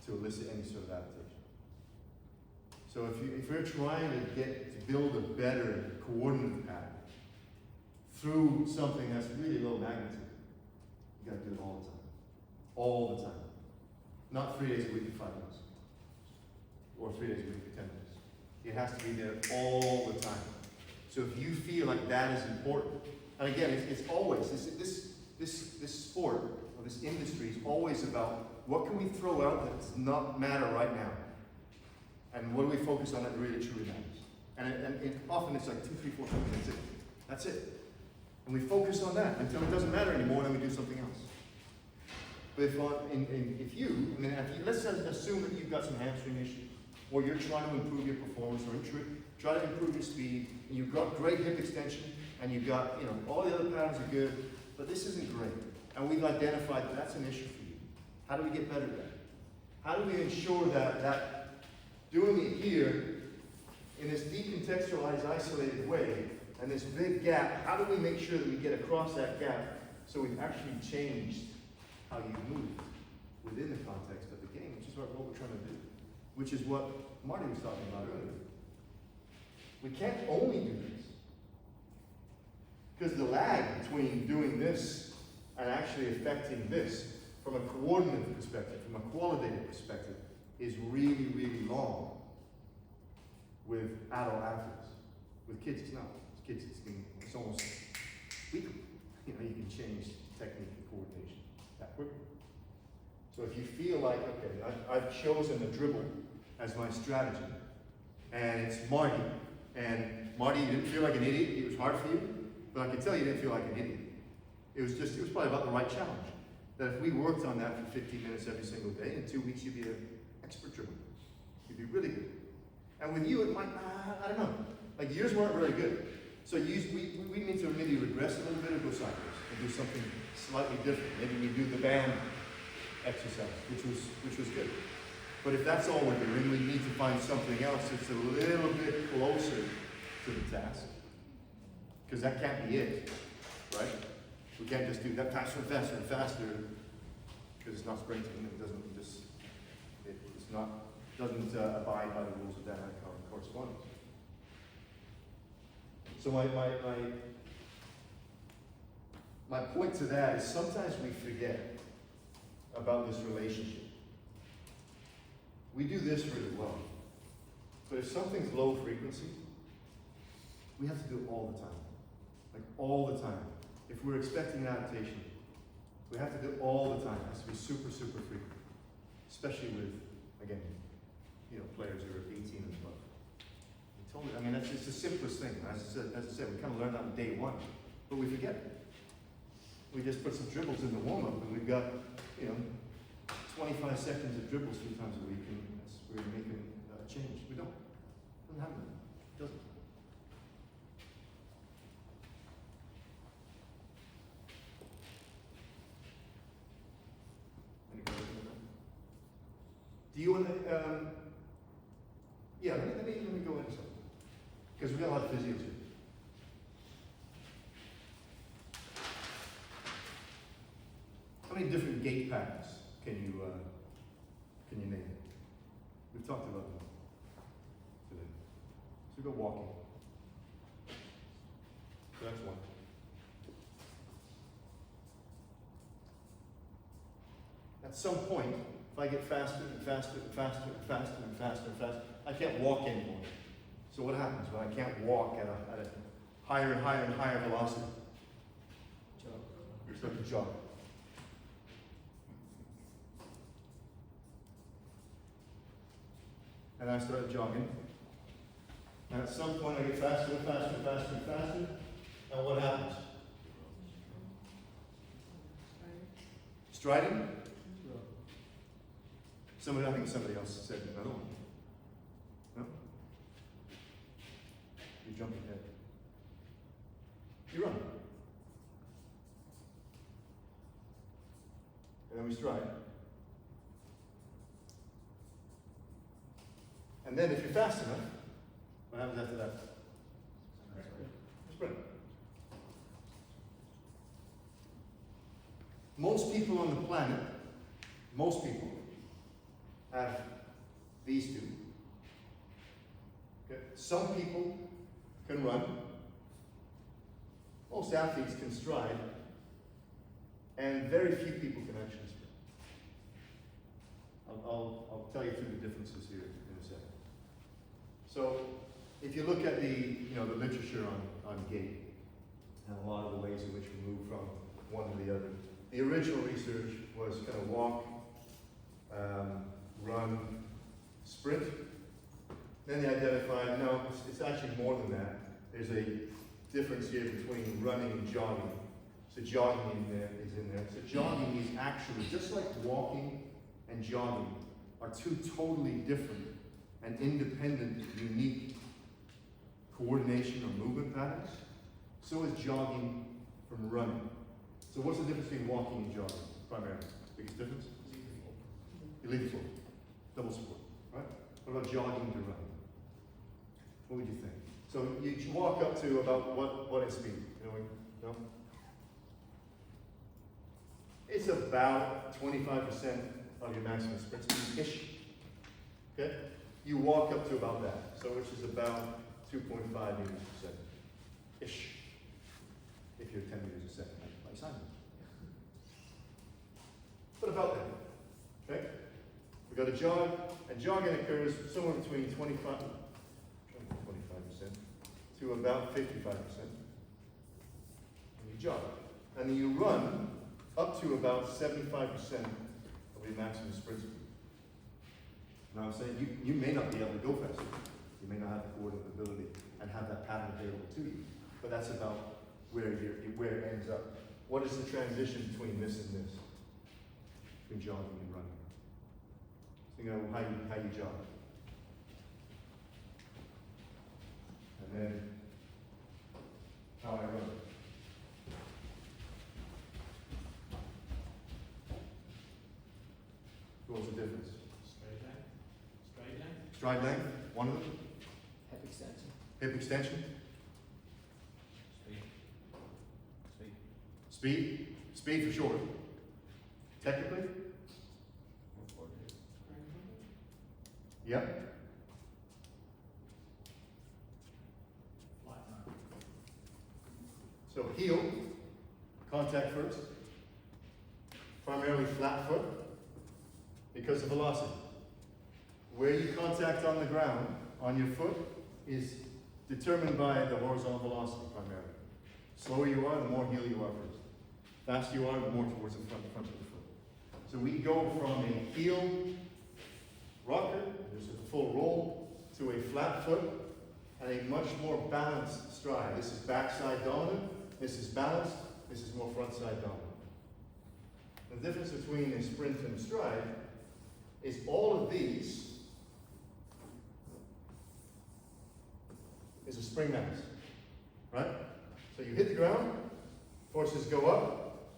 to elicit any sort of adaptation. So if you're trying to build a better coordinate pattern through something that's really low magnitude, you gotta do it all the time. All the time. Not 3 days a week for 5 minutes. Or 3 days a week for 10 minutes. It has to be there all the time. So if you feel like that is important, and again, it's always, this sport, or this industry is always about what can we throw out that does not matter right now? And what do we focus on that really truly matters? And often it's like 2, 3, 4 things, that's it. That's it. And we focus on that until it doesn't matter anymore, and then we do something else. But let's assume that you've got some hamstring issues, or you're trying to improve your performance, or try to improve your speed, and you've got great hip extension, and you've got, all the other patterns are good, but this isn't great. And we've identified that that's an issue for you. How do we get better at that? How do we ensure that doing it here in this decontextualized, isolated way, and this big gap, how do we make sure that we get across that gap so we've actually changed how you move within the context of the game, which is what we're trying to do, which is what Marty was talking about earlier. We can't only do this, because the lag between doing this and actually affecting this from a coordinative perspective, from a qualitative perspective, is really, really long with adult athletes. With kids, it's not. With kids, it's almost weekly. You can change technique and coordination that quickly. So if you feel like, okay, I've chosen the dribble as my strategy, and it's Marty, and Marty, you didn't feel like an idiot, it was hard for you, but I can tell you didn't feel like an idiot. It was probably about the right challenge. That if we worked on that for 15 minutes every single day, in 2 weeks you'd be an expert dribbler. You'd be really good. And with you, it might, I don't know. Like yours weren't very good. So we need to maybe regress a little bit or go sideways and do something slightly different. Maybe we do the band exercise, which was good. But if that's all we're doing, we need to find something else that's a little bit closer to the task. Because that can't be it, right? We can't just do that faster and faster and faster, because it's not sprinting. It doesn't abide by the rules of dynamic correspondence. So my point to that is sometimes we forget about this relationship. We do this really well, but if something's low frequency, we have to do it all the time, like all the time. If we're expecting an adaptation, we have to do it all the time. It has to be super, super frequent, especially with, again, players who are 18 and above. That's the simplest thing. As I said, we kind of learned that on day one, but we forget it. We just put some dribbles in the warm-up, and we've got, 25 seconds of dribbles 3 times a week, and we're making a change. We don't. It doesn't happen. It doesn't. Any questions on that? Do you want to, let me go into something. Because we've got a lot of physios here. How many different gait patterns can you name? We've talked about them today. So we go walking. So that's one. At some point, if I get faster and faster and faster and faster and faster and faster, I can't walk anymore. So what happens when I can't walk at a higher and higher and higher velocity? You start to jog. And I start jogging. And at some point I get faster and faster and faster and faster. And what happens? Striding? I think somebody else said another one. No? You jump ahead. You run. And then we stride. And then if you're fast enough, what happens after that? Sprint. Most people on the planet, have these two. Okay? Some people can run. Most athletes can stride. And very few people can actually sprint. I'll tell you through the differences here in a second. So, if you look at the literature on gait, and a lot of the ways in which we move from one to the other, the original research was kind of walk, run, sprint. Then they identified, no, it's actually more than that. There's a difference here between running and jogging. So jogging is in there. So jogging is actually, just like walking and jogging are two totally different and independent, unique coordination or movement patterns, so is jogging from running. So what's the difference between walking and jogging, primarily? Biggest difference? You leave the floor. Double support, right? What about jogging to running? What would you think? So you walk up to about what is speed? No? It's about 25% of your maximum sprint speed-ish. Okay? You walk up to about that, so which is about 2.5 meters per second. Ish. If you're 10 meters a second, like Simon. But about that. Okay? We've got a jog, and jogging occurs somewhere between 25% to about 55%. And you jog. And then you run up to about 75% of your maximum sprint speed. Now I'm saying you may not be able to go faster. You may not have the coordinate ability and have that pattern available to you. But that's about where it ends up. What is the transition between this and this? Between jogging and running. So how you jog. And then how I run. What's the difference? Stride length, one of them. Hip extension. Hip extension. Speed. Speed for sure. Technically? Yep. So heel, contact first. Primarily flat foot because of velocity. Where you contact on the ground, on your foot, is determined by the horizontal velocity primarily. Slower you are, the more heel you are first. Faster you are, the more towards the front of the foot. So we go from a heel rocker, there's a full roll, to a flat foot, and a much more balanced stride. This is backside dominant, this is balanced, this is more front side dominant. The difference between a sprint and a stride is all of these is a spring mass, right? So you hit the ground, forces go up,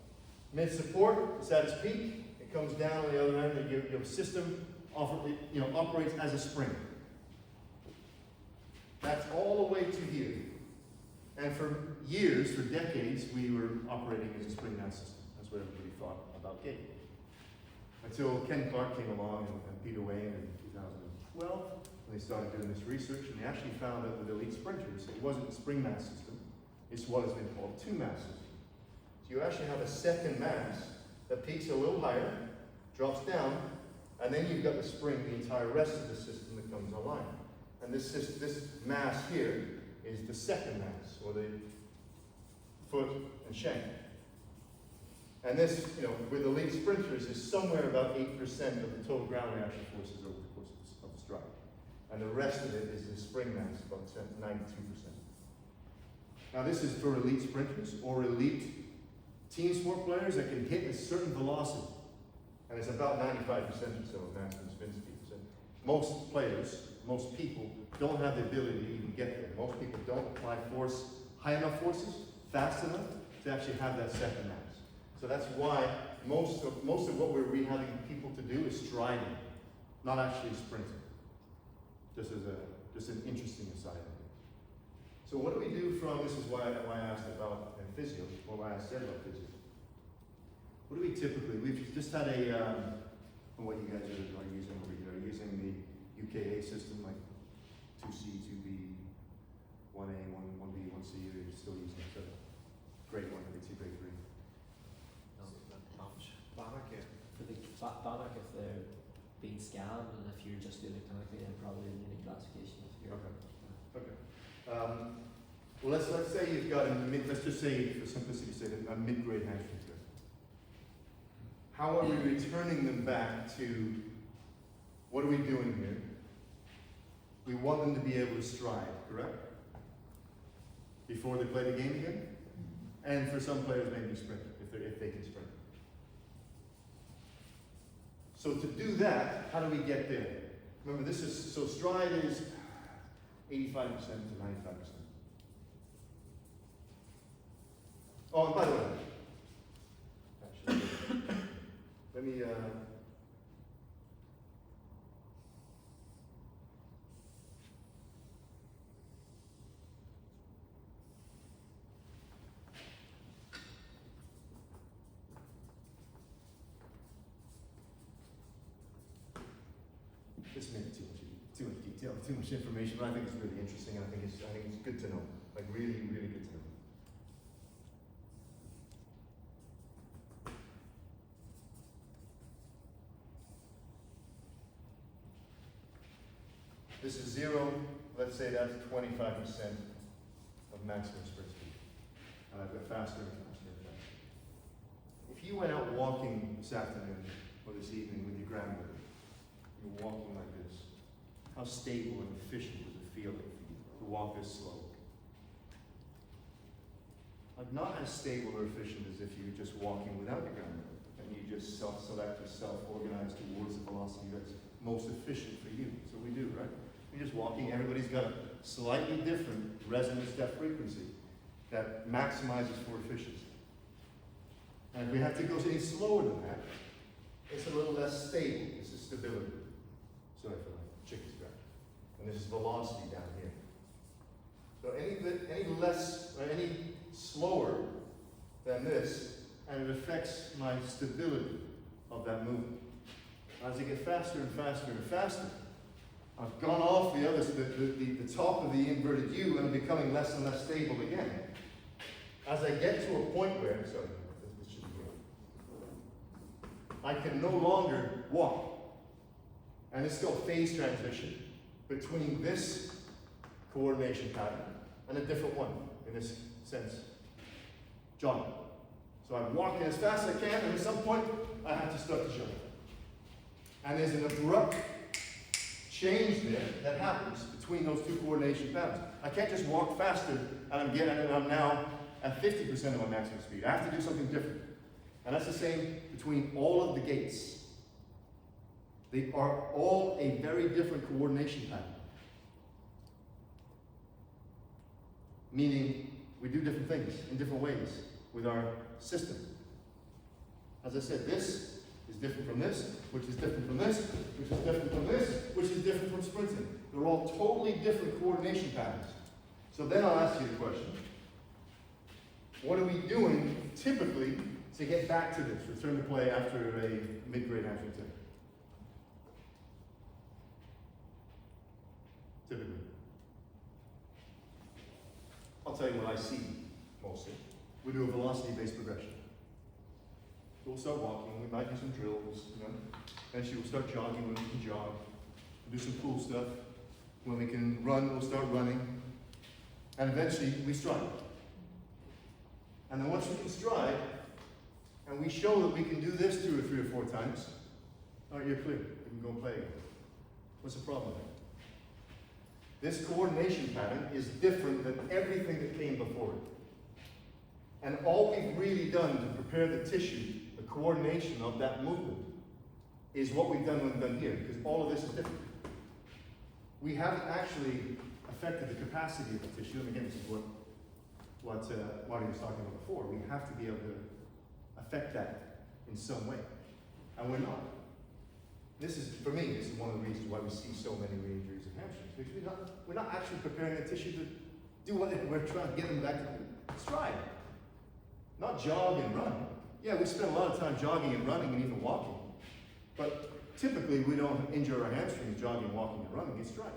mid-support, it's at its peak, it comes down on the other end, and your system operates as a spring. That's all the way to here. And for years, for decades, we were operating as a spring mass system. That's what everybody thought about gait. Until Ken Clark came along and Peter Wayne in 2012, and they started doing this research, and they actually found that with elite sprinters, it wasn't a spring mass system, it's what has been called a two-mass system. So you actually have a second mass that peaks a little higher, drops down, and then you've got the spring, the entire rest of the system that comes online. And this mass here is the second mass, or the foot and shank. And this, with elite sprinters, is somewhere about 8% of the total ground reaction forces over the course of the stride. And the rest of it is the spring mass, about 92%. Now this is for elite sprinters or elite team sport players that can hit a certain velocity. And it's about 95% or so of maximum spin speed. So most players, most people, don't have the ability to even get there. Most people don't apply force, high enough forces, fast enough, to actually have that second mass. So that's why most of what we're rehabbing people to do is striding, not actually sprinting. Just an interesting aside. So what do we do from, this is why I asked about physio, or why I said about physio. What do we typically, we've just had what you guys are using over here, using the UKA system, like 2C, 2B, still using it. So grade 1, grade 2, grade 3. Bannock, yeah. For the bannock, if they're being scanned, and if you're just doing it clinically, then probably the unique classification if you're. Okay. Well, let's say you've got let's just say, for simplicity's sake, a mid-grade hamstring tear. How are we returning them back to, what are we doing here? We want them to be able to stride, correct? Before they play the game again? And for some players, maybe sprint, if they can sprint. So to do that, how do we get there? Remember, so stride is 85% to 95%. Oh, and by the way, actually, let me, this may be too much detail, too much information, but I think it's really interesting, and I think it's good to know, like really, really good to know. This is 0, let's say that's 25% of maximum sprint speed. And I've got faster and faster and faster. If you went out walking this afternoon or this evening with your grandmother, you're walking like this, how stable and efficient does it feel like for you to walk this slow? Like not as stable or efficient as if you were just walking without your grandmother and you just self-select or self-organize towards the velocity that's most efficient for you. So we do, right? You're just walking, everybody's got a slightly different resonant step frequency that maximizes for efficiency. And if we have to go any slower than that, it's a little less stable. This is stability. Sorry for my chicken scratch. And this is velocity down here. So any less or any slower than this, and it affects my stability of that movement. As I get faster and faster and faster, I've gone off the top of the inverted U and I'm becoming less and less stable again. As I get to a point where, this should be good. I can no longer walk. And it's still a phase transition between this coordination pattern and a different one, in this sense, jogging. So I'm walking as fast as I can, and at some point, I have to start to jump. And there's an abrupt change there that happens between those two coordination patterns. I can't just walk faster and I'm now at 50% of my maximum speed. I have to do something different. And that's the same between all of the gaits. They are all a very different coordination pattern. Meaning, we do different things in different ways with our system. As I said, this is different from this, which is different from this, which is different from this, which is different from sprinting. They're all totally different coordination patterns. So then I'll ask you the question, what are we doing typically to get back to this, return to play after a mid-grade hamstring tear? Typically. I'll tell you what I see mostly. We do a velocity-based progression. We'll start walking, we might do some drills, Eventually we'll start jogging when we can jog. We'll do some cool stuff. When we can run, we'll start running. And eventually we stride. And then once we can stride, and we show that we can do this 2 or 3 or 4 times, all right, you're clear. You can go and play again. What's the problem there? This coordination pattern is different than everything that came before it. And all we've really done to prepare the tissue, the coordination of that movement, is what we've done here, because all of this is different. We haven't actually affected the capacity of the tissue, and again, this is what Marty was talking about before. We have to be able to affect that in some way, and we're not. This is, for me, this is one of the reasons why we see so many re-injuries of hamstrings, because we're not actually preparing the tissue to do what we're trying to get them back to stride. Not jog and run. Yeah, we spend a lot of time jogging and running and even walking. But typically we don't injure our hamstrings jogging, walking, and running, it's striding.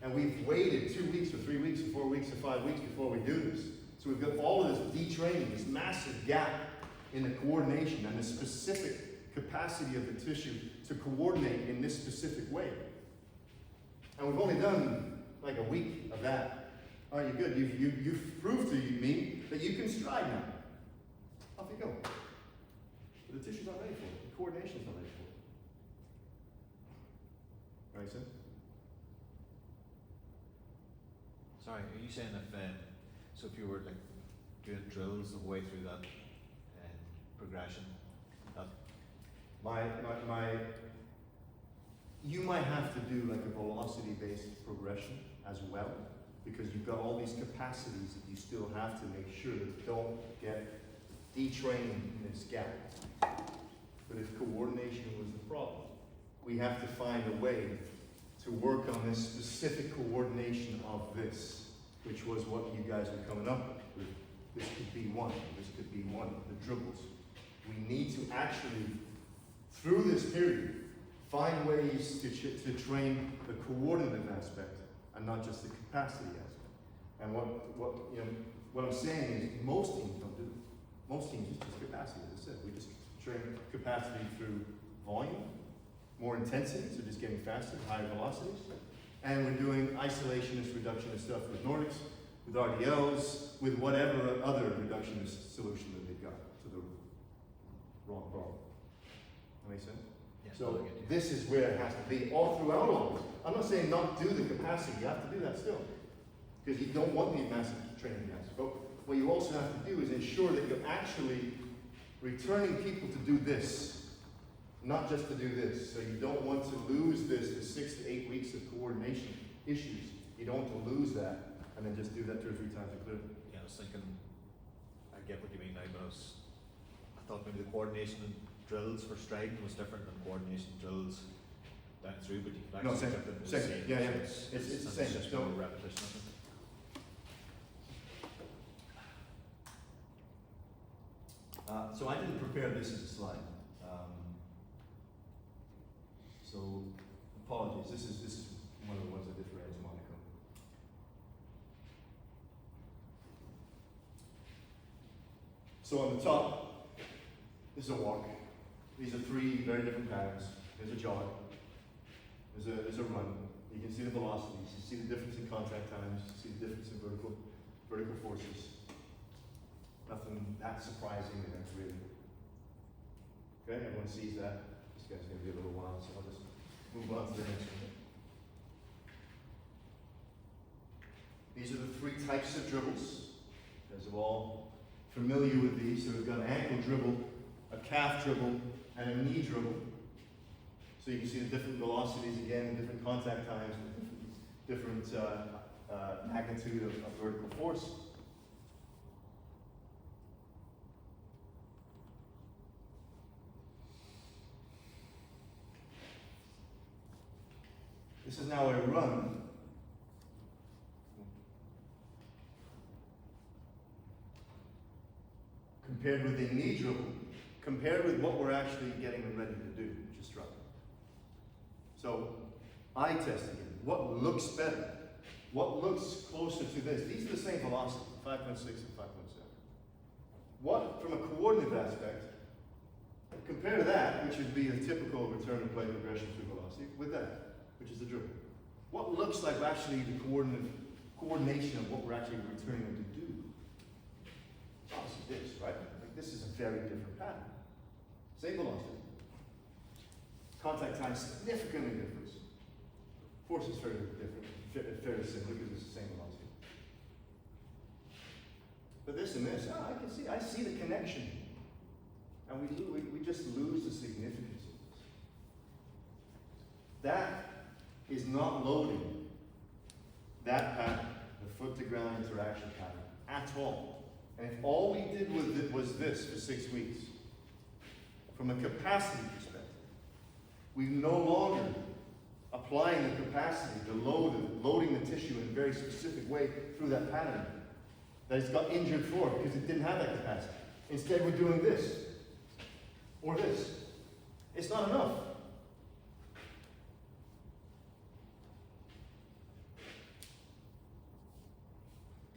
And we've waited 2 weeks or 3 weeks or 4 weeks or 5 weeks before we do this. So we've got all of this detraining, this massive gap in the coordination and the specific capacity of the tissue to coordinate in this specific way. And we've only done like a week of that. Aren't you good? You've proved to me that you can stride now. Off you go. But the tissue's not ready for it. The coordination's not ready for it. Right, sir? Sorry, are you saying so if you were like doing drills the way through that progression, that you might have to do like a velocity-based progression as well, because you've got all these capacities that you still have to make sure that don't get detrained in this gap. But if coordination was the problem, we have to find a way to work on this specific coordination of this, which was what you guys were coming up with. This could be one, this could be one, the dribbles. We need to actually, through this period, find ways to train the coordinative aspect and not just the capacity aspect. And what I'm saying is most teams don't do it. Most teams it's just capacity, as I said. We just train capacity through volume, more intensity, so just getting faster, higher velocities. And we're doing isolationist, reductionist stuff with Nordics, with RDLs, with whatever other reductionist solution that they've got to the wrong problem. That make sense? Yeah, So this is where it has to be all throughout all this. I'm not saying not do the capacity, you have to do that still. Because you don't want these massive training gaps. But what you also have to do is ensure that you're actually returning people to do this, not just to do this. So you don't want to lose this for 6 to 8 weeks of coordination issues. You don't want to lose that and then just do that 2 or 3 times and clear. Yeah, I was thinking, I get what you mean now, but I thought maybe the coordination and drills for striding was different than coordination drills down through, but you can No, actually same, get them the same, same. yeah, yeah. So It's the and same. just So- more repetition of it. So I didn't prepare this as a slide. So apologies. This is one of the ones I did for Edge Monaco. So on the top is a walk. These are 3 very different patterns. There's a jog. There's a run. You can see the velocities. You see the difference in contact times. You see the difference in vertical forces. Nothing that surprising there, really. Okay, everyone sees that. This guy's going to be a little while, so I'll just move on to the next one. These are the 3 types of dribbles. You guys are all familiar with these. So we've got an ankle dribble, a calf dribble, and a knee dribble. So you can see the different velocities again, different contact times, different magnitude of vertical force. This is now a run. Compared with a knee dribble, compared with what we're actually getting ready to do, which is strut. So, eye test again. What looks better? What looks closer to this? These are the same velocity, 5.6 and 5.7. What, from a coordinative aspect, compare that, which would be the typical return to play progression through velocity, with that, which is the dribble. What looks like actually the coordination of what we're actually returning them to do? It's obviously this, right? Like this is a very different pattern. Same velocity. Contact time significantly different. Force is very different, fairly similar because it's the same velocity. But this and this, I see the connection. And we just lose the significance of this. That is not loading that pattern, the foot to ground interaction pattern, at all. And if all we did with it was this for 6 weeks, from a capacity perspective, we no longer applying the capacity, loading the tissue in a very specific way through that pattern that it's got injured for because it didn't have that capacity. Instead, we're doing this or this. It's not enough.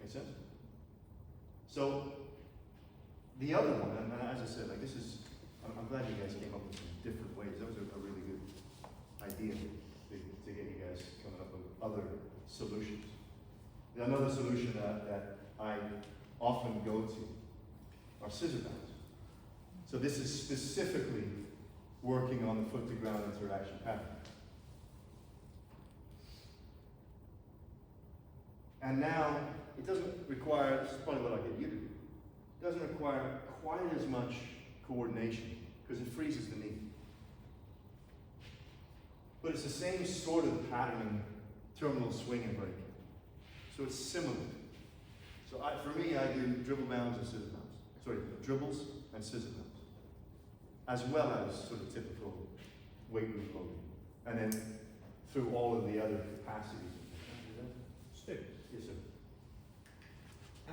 Make sense? So, the other one, and as I said, like this is, I'm glad you guys came up with some different ways. That was a really good idea to get you guys coming up with other solutions. Another solution that I often go to are scissor bands. So this is specifically working on the foot-to-ground interaction pattern. And now, it doesn't require, this is probably what I get you to do, it doesn't require quite as much coordination, because it freezes the knee. But it's the same sort of patterning, terminal swing and break. So it's similar. So for me, I do dribble bounds and scissor bounds. Sorry, dribbles and scissor bounds. As well as sort of typical weight room loading. And then through all of the other capacities. Stu, Yes, sir.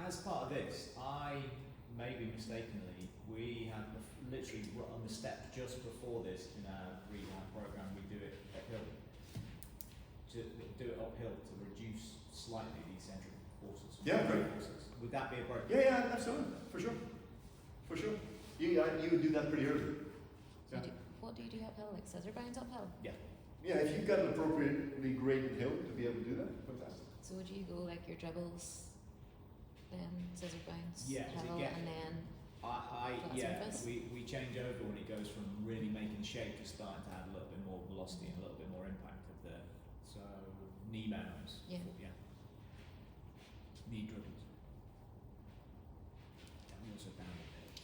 as part of this, maybe mistakenly, we have literally on the step just before this in our rehab program, we do it uphill. To reduce slightly the eccentric forces. Yeah, great. Forces. Would that be appropriate? Yeah, absolutely, for sure. For sure. You would do that pretty early. So what do you do uphill? Like scissor bounds uphill? Yeah. Yeah, if you've got an appropriately graded hill to be able to do that, fantastic. So would you go like your dribbles, then scissor bounce, Yeah, hill, and then flat surface? we change over when it goes from really making shape to starting to add a little bit more velocity and a little bit more impact of the knee bounds. Yeah. Knee dribbles. And we also bound a bit.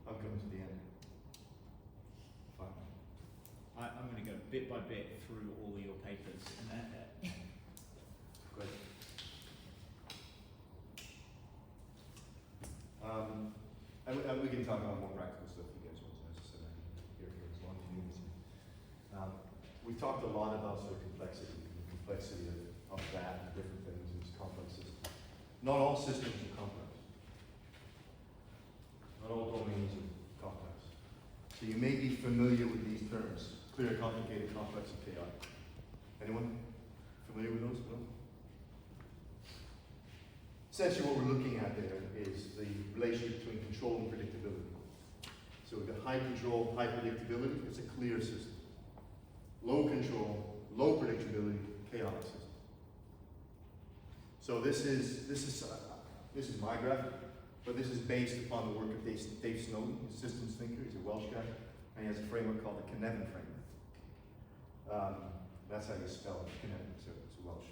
I'm coming to the end. Fine. I'm going to go bit by bit through all of your papers and Great. And we can talk about more practical stuff if you guys want to. As I said, I'm here for as long as you need me to. We've talked a lot about sort of complexity, the complexity of that and different things in this complex system. Not all systems are complex. Not all domains are complex. So you may be familiar with these terms: clear, complicated, complex, and chaotic. Anyone familiar with those? No? Essentially what we're looking at there is the relationship between control and predictability. So we've got high control, high predictability, it's a clear system. Low control, low predictability, chaotic system. So this is my graph, but this is based upon the work of Dave Snowden, a systems thinker. He's a Welsh guy, and he has a framework called the Cynefin framework. That's how you spell it, Cynefin, so it's Welsh.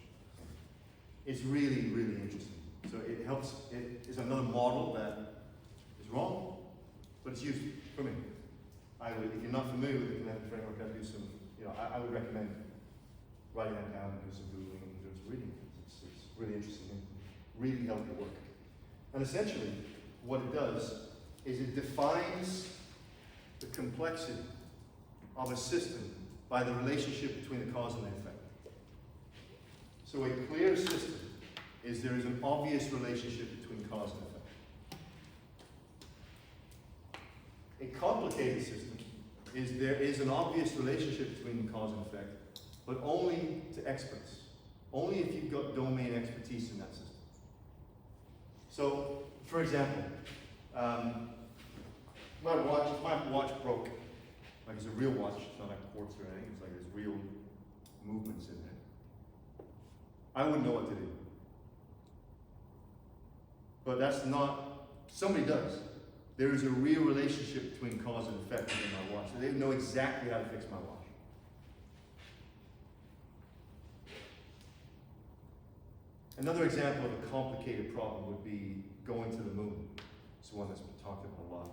It's really, really interesting. So it helps, it is another model that is wrong, but it's useful for me. If you're not familiar with the Cynefin framework, I'd do some, I would recommend writing that down and do some Googling and doing some reading. It's really interesting and really help your work. And essentially, what it does is it defines the complexity of a system by the relationship between the cause and the effect. So a clear system is there is an obvious relationship between cause and effect. A complicated system is there is an obvious relationship between cause and effect, but only to experts. Only if you've got domain expertise in that system. So, for example, my watch broke. Like it's a real watch, it's not like quartz or anything, it's like there's real movements in there. I wouldn't know what to do. But that's not, somebody does. There is a real relationship between cause and effect in my watch. So they know exactly how to fix my watch. Another example of a complicated problem would be going to the moon. It's one that's been talked about a lot.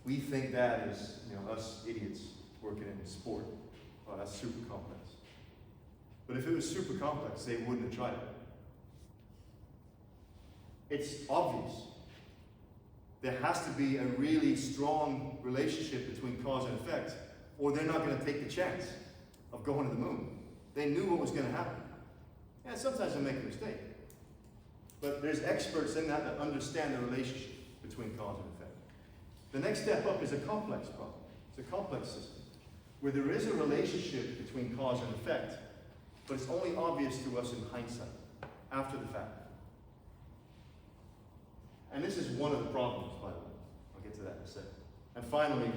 We think that is, us idiots working in sport. Oh, that's super complex. But if it was super complex, they wouldn't have tried it. It's obvious. There has to be a really strong relationship between cause and effect, or they're not going to take the chance of going to the moon. They knew what was going to happen. Yeah, sometimes they make a mistake. But there's experts in that understand the relationship between cause and effect. The next step up is a complex problem. It's a complex system, where there is a relationship between cause and effect, but it's only obvious to us in hindsight. after the fact. And this is one of the problems, by the way. I'll get to that in a second. And finally,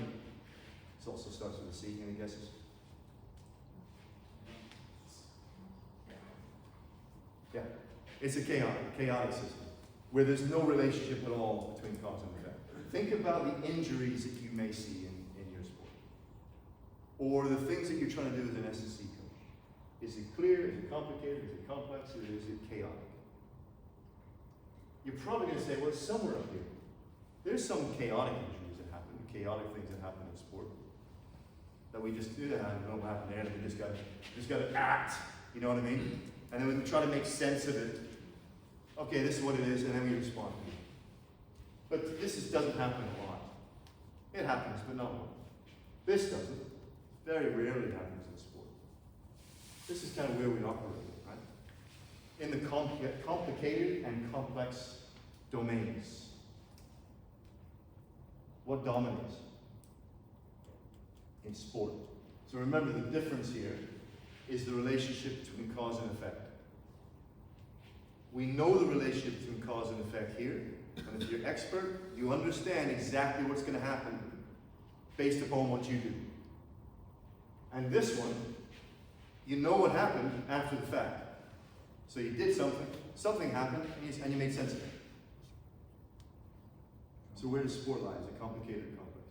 this also starts with a C. Any guesses? Yeah. It's a chaotic system where there's no relationship at all between cause and effect. Think about the injuries that you may see in your sport, or the things that you're trying to do as an SSC coach. Is it clear? Is it complicated? Is it complex? Or is it chaotic? You're probably going to say, well, it's somewhere up here. There's some chaotic injuries that happen, chaotic things that happen in sport that we just do that. I don't know what happened there. And we just got to act. You know what I mean? And then we try to make sense of it. Okay, this is what it is, and then we respond to it. But doesn't happen a lot. It happens, but not a lot. This doesn't. Very rarely happens in sport. This is kind of where we operate, right? In the complicated and complex domains. What dominates in sport? So remember, the difference here is the relationship between cause and effect. We know the relationship between cause and effect here, and if you're expert, you understand exactly what's going to happen based upon what you do. And this one, you know what happened after the fact. So you did something happened, and you made sense of it. So where does sport lie? Is it complicated or complex?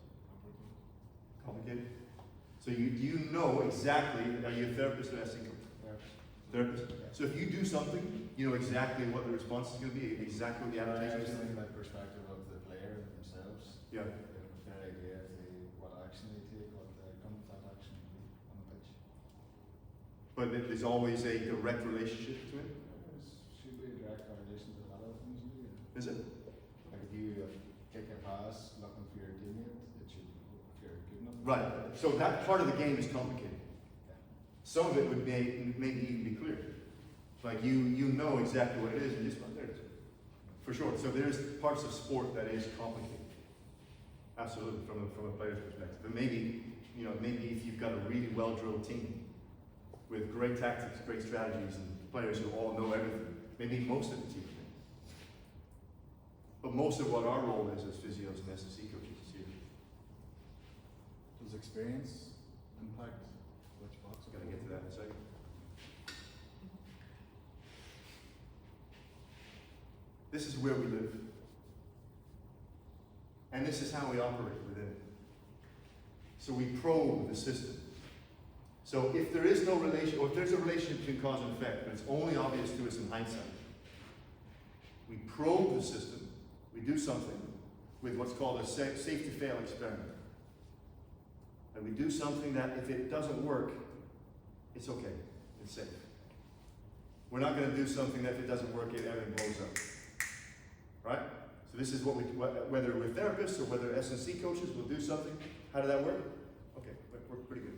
Complicated? So you know exactly, are you a therapist or SC coach? Therapist. So if you do something, you know exactly what the response is going to be, exactly what the adaptation is going to be. From the perspective of the player themselves. Yeah. They have a fair idea of what action they take, what the outcome of that action will be on the pitch. But there's always a direct relationship between it? There should be a direct correlation to a lot of things you do. Is it? Like if you kick a pass looking for your teammate, it should, if you're good enough. Right. So that part of the game is complicated. Some of it would maybe even be clear. Like you know exactly what it is, and just there it is. For sure. So there's parts of sport that is complicated. Absolutely, from a player's perspective. But maybe if you've got a really well-drilled team with great tactics, great strategies, and players who all know everything, maybe most of the team can. But most of what our role is as physios and SSC coaches is here. Does experience impact which box? Gonna get to that in a second. This is where we live. And this is how we operate within it. So we probe the system. So if there is no relation, or if there's a relationship between cause and effect, but it's only obvious to us in hindsight, we probe the system, we do something with what's called a safe-to-fail experiment. And we do something that if it doesn't work, it's okay, it's safe. We're not going to do something that if it doesn't work, everything blows up. Right? So this is what whether we're therapists or whether S&C coaches will do something. How did that work? Okay, that worked pretty good.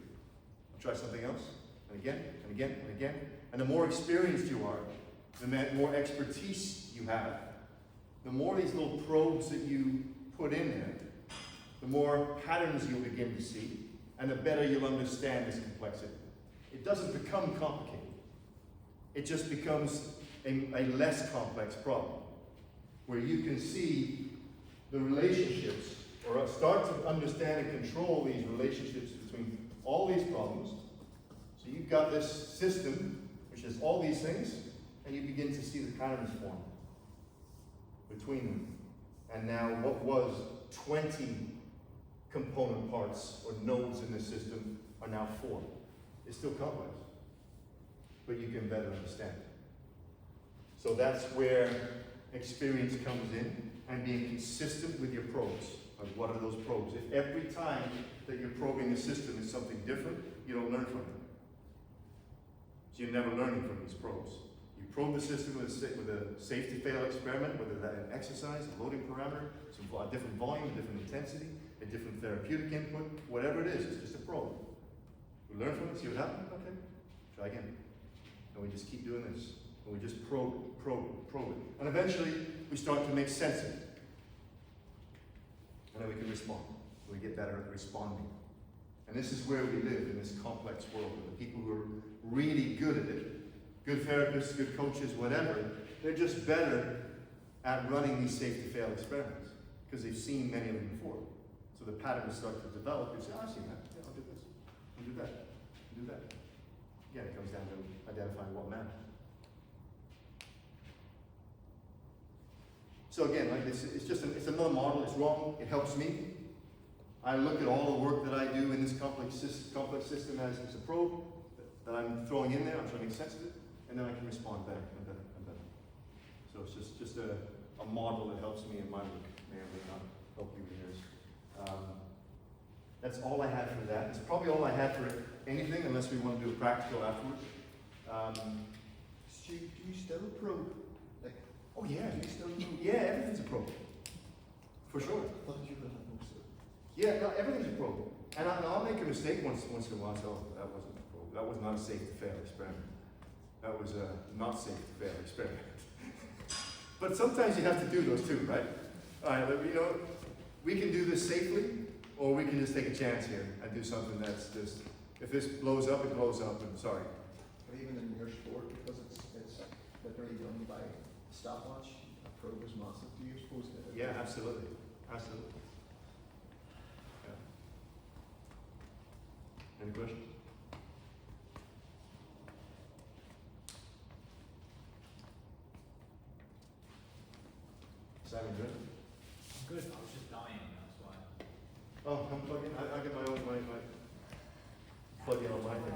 I'll try something else, and again, and again, and again. And the more experienced you are, the more expertise you have, the more these little probes that you put in there, the more patterns you'll begin to see, and the better you'll understand this complexity. It doesn't become complicated. It just becomes a less complex problem, where you can see the relationships, or start to understand and control these relationships between all these problems. So you've got this system, which has all these things, and you begin to see the patterns form between them. And now what was 20 component parts or nodes in the system are now 4. It's still complex, but you can better understand it. So that's where experience comes in, and being consistent with your probes. Like, what are those probes? If every time that you're probing a system is something different, you don't learn from it. So you're never learning from these probes. You probe the system with a safe-to-fail experiment, whether that's an exercise, a loading parameter, a different volume, a different intensity, a different therapeutic input, whatever it is, it's just a probe. We learn from it, see what happens, okay, try again. And we just keep doing this. And we just probe it. And eventually, we start to make sense of it. And then we can respond. We get better at responding. And this is where we live in this complex world. And the people who are really good at it good therapists, good coaches, whatever, they're just better at running these safe-to-fail experiments because they've seen many of them before. So the pattern will start to develop. You say, oh, I've seen that. Yeah, I'll do this. I'll do that. I'll do that. Again, it comes down to identifying what matters. So again, like this, it's another model. It's wrong. It helps me. I look at all the work that I do in this complex system as it's a probe that I'm throwing in there. I'm trying to make sense of it, and then I can respond better and better and better. So it's just a model that helps me in my work. May or may not help you in yours. That's all I had for that. It's probably all I had for anything, unless we want to do a practical afterwards. Do you still probe? Like, Oh yeah, do you still probe? yeah, everything's a probe, for sure. I thought you would have most of it. Yeah, no, everything's a probe. And I'll make a mistake once in a while. So that wasn't a probe. That was not a safe to fail experiment. That was a not safe to fail experiment. But sometimes you have to do those too, right? All right, you know, we can do this safely, or we can just take a chance here and do something that's just, if this blows up, it blows up, and sorry. But even in your sport, because it's literally done by stopwatch, a probe is massive. Do you suppose that? Yeah, absolutely. Absolutely. Yeah. Any questions? Simon, good? Good, I was just dying, that's why. Oh, come plug in. I get my own, my plug in on my thing.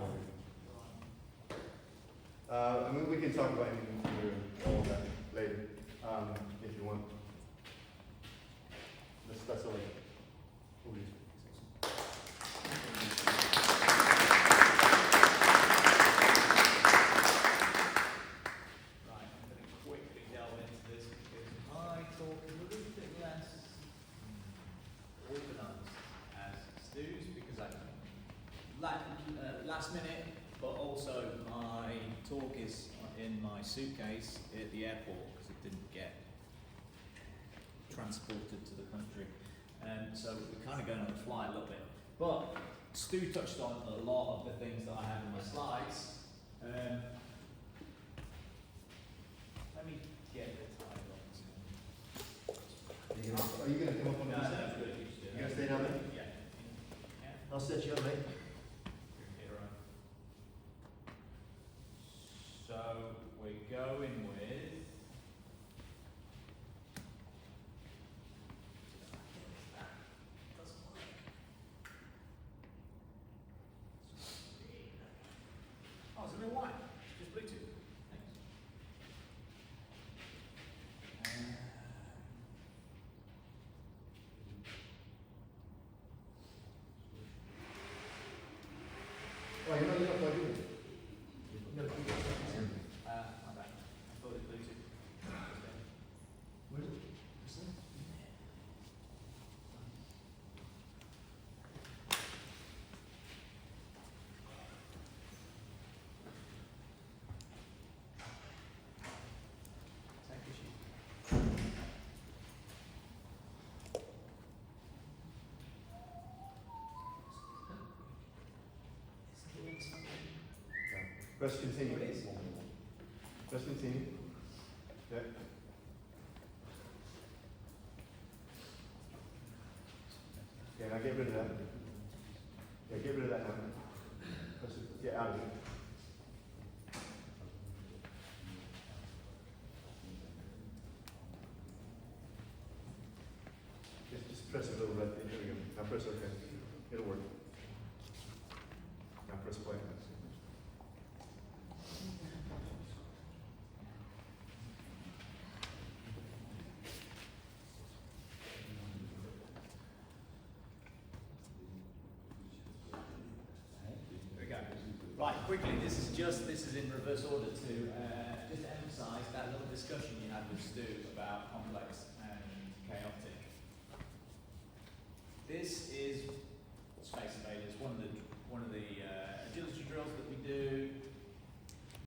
I mean, we can talk about anything, all of that later, if you want. That's all I got. Right, I'm going to quickly delve into this because my talk is a little bit less organised as Stu's because I last minute, but also my talk is in my suitcase at the airport because it didn't get transported to the country. So we're kind of going on the fly a little bit. But Stu touched on a lot of the things that I have in my slides. Let me get the title on. Are you going to come up on No, this? no, good. You gonna stay down there? Yeah. Yeah. I'll set you up, mate. So we're going with. Oh, is it real white? Just Bluetooth. Thanks. Oh, you're not plug in. My bad. I thought it was Bluetooth. Where is it? Take a sheet. Press continue. Oh, it is? Press continue. Yeah. Okay, now get rid of that. Yeah, get rid of that now. Press it. Get out of it. Just press a little right there. There we go. Now press OK. It'll work. Now press play. There we go. Right, quickly, this is in reverse order to just emphasise that little discussion you had with Stu about complex and chaotic. This is Space Invaders, one of the agility drills that we do.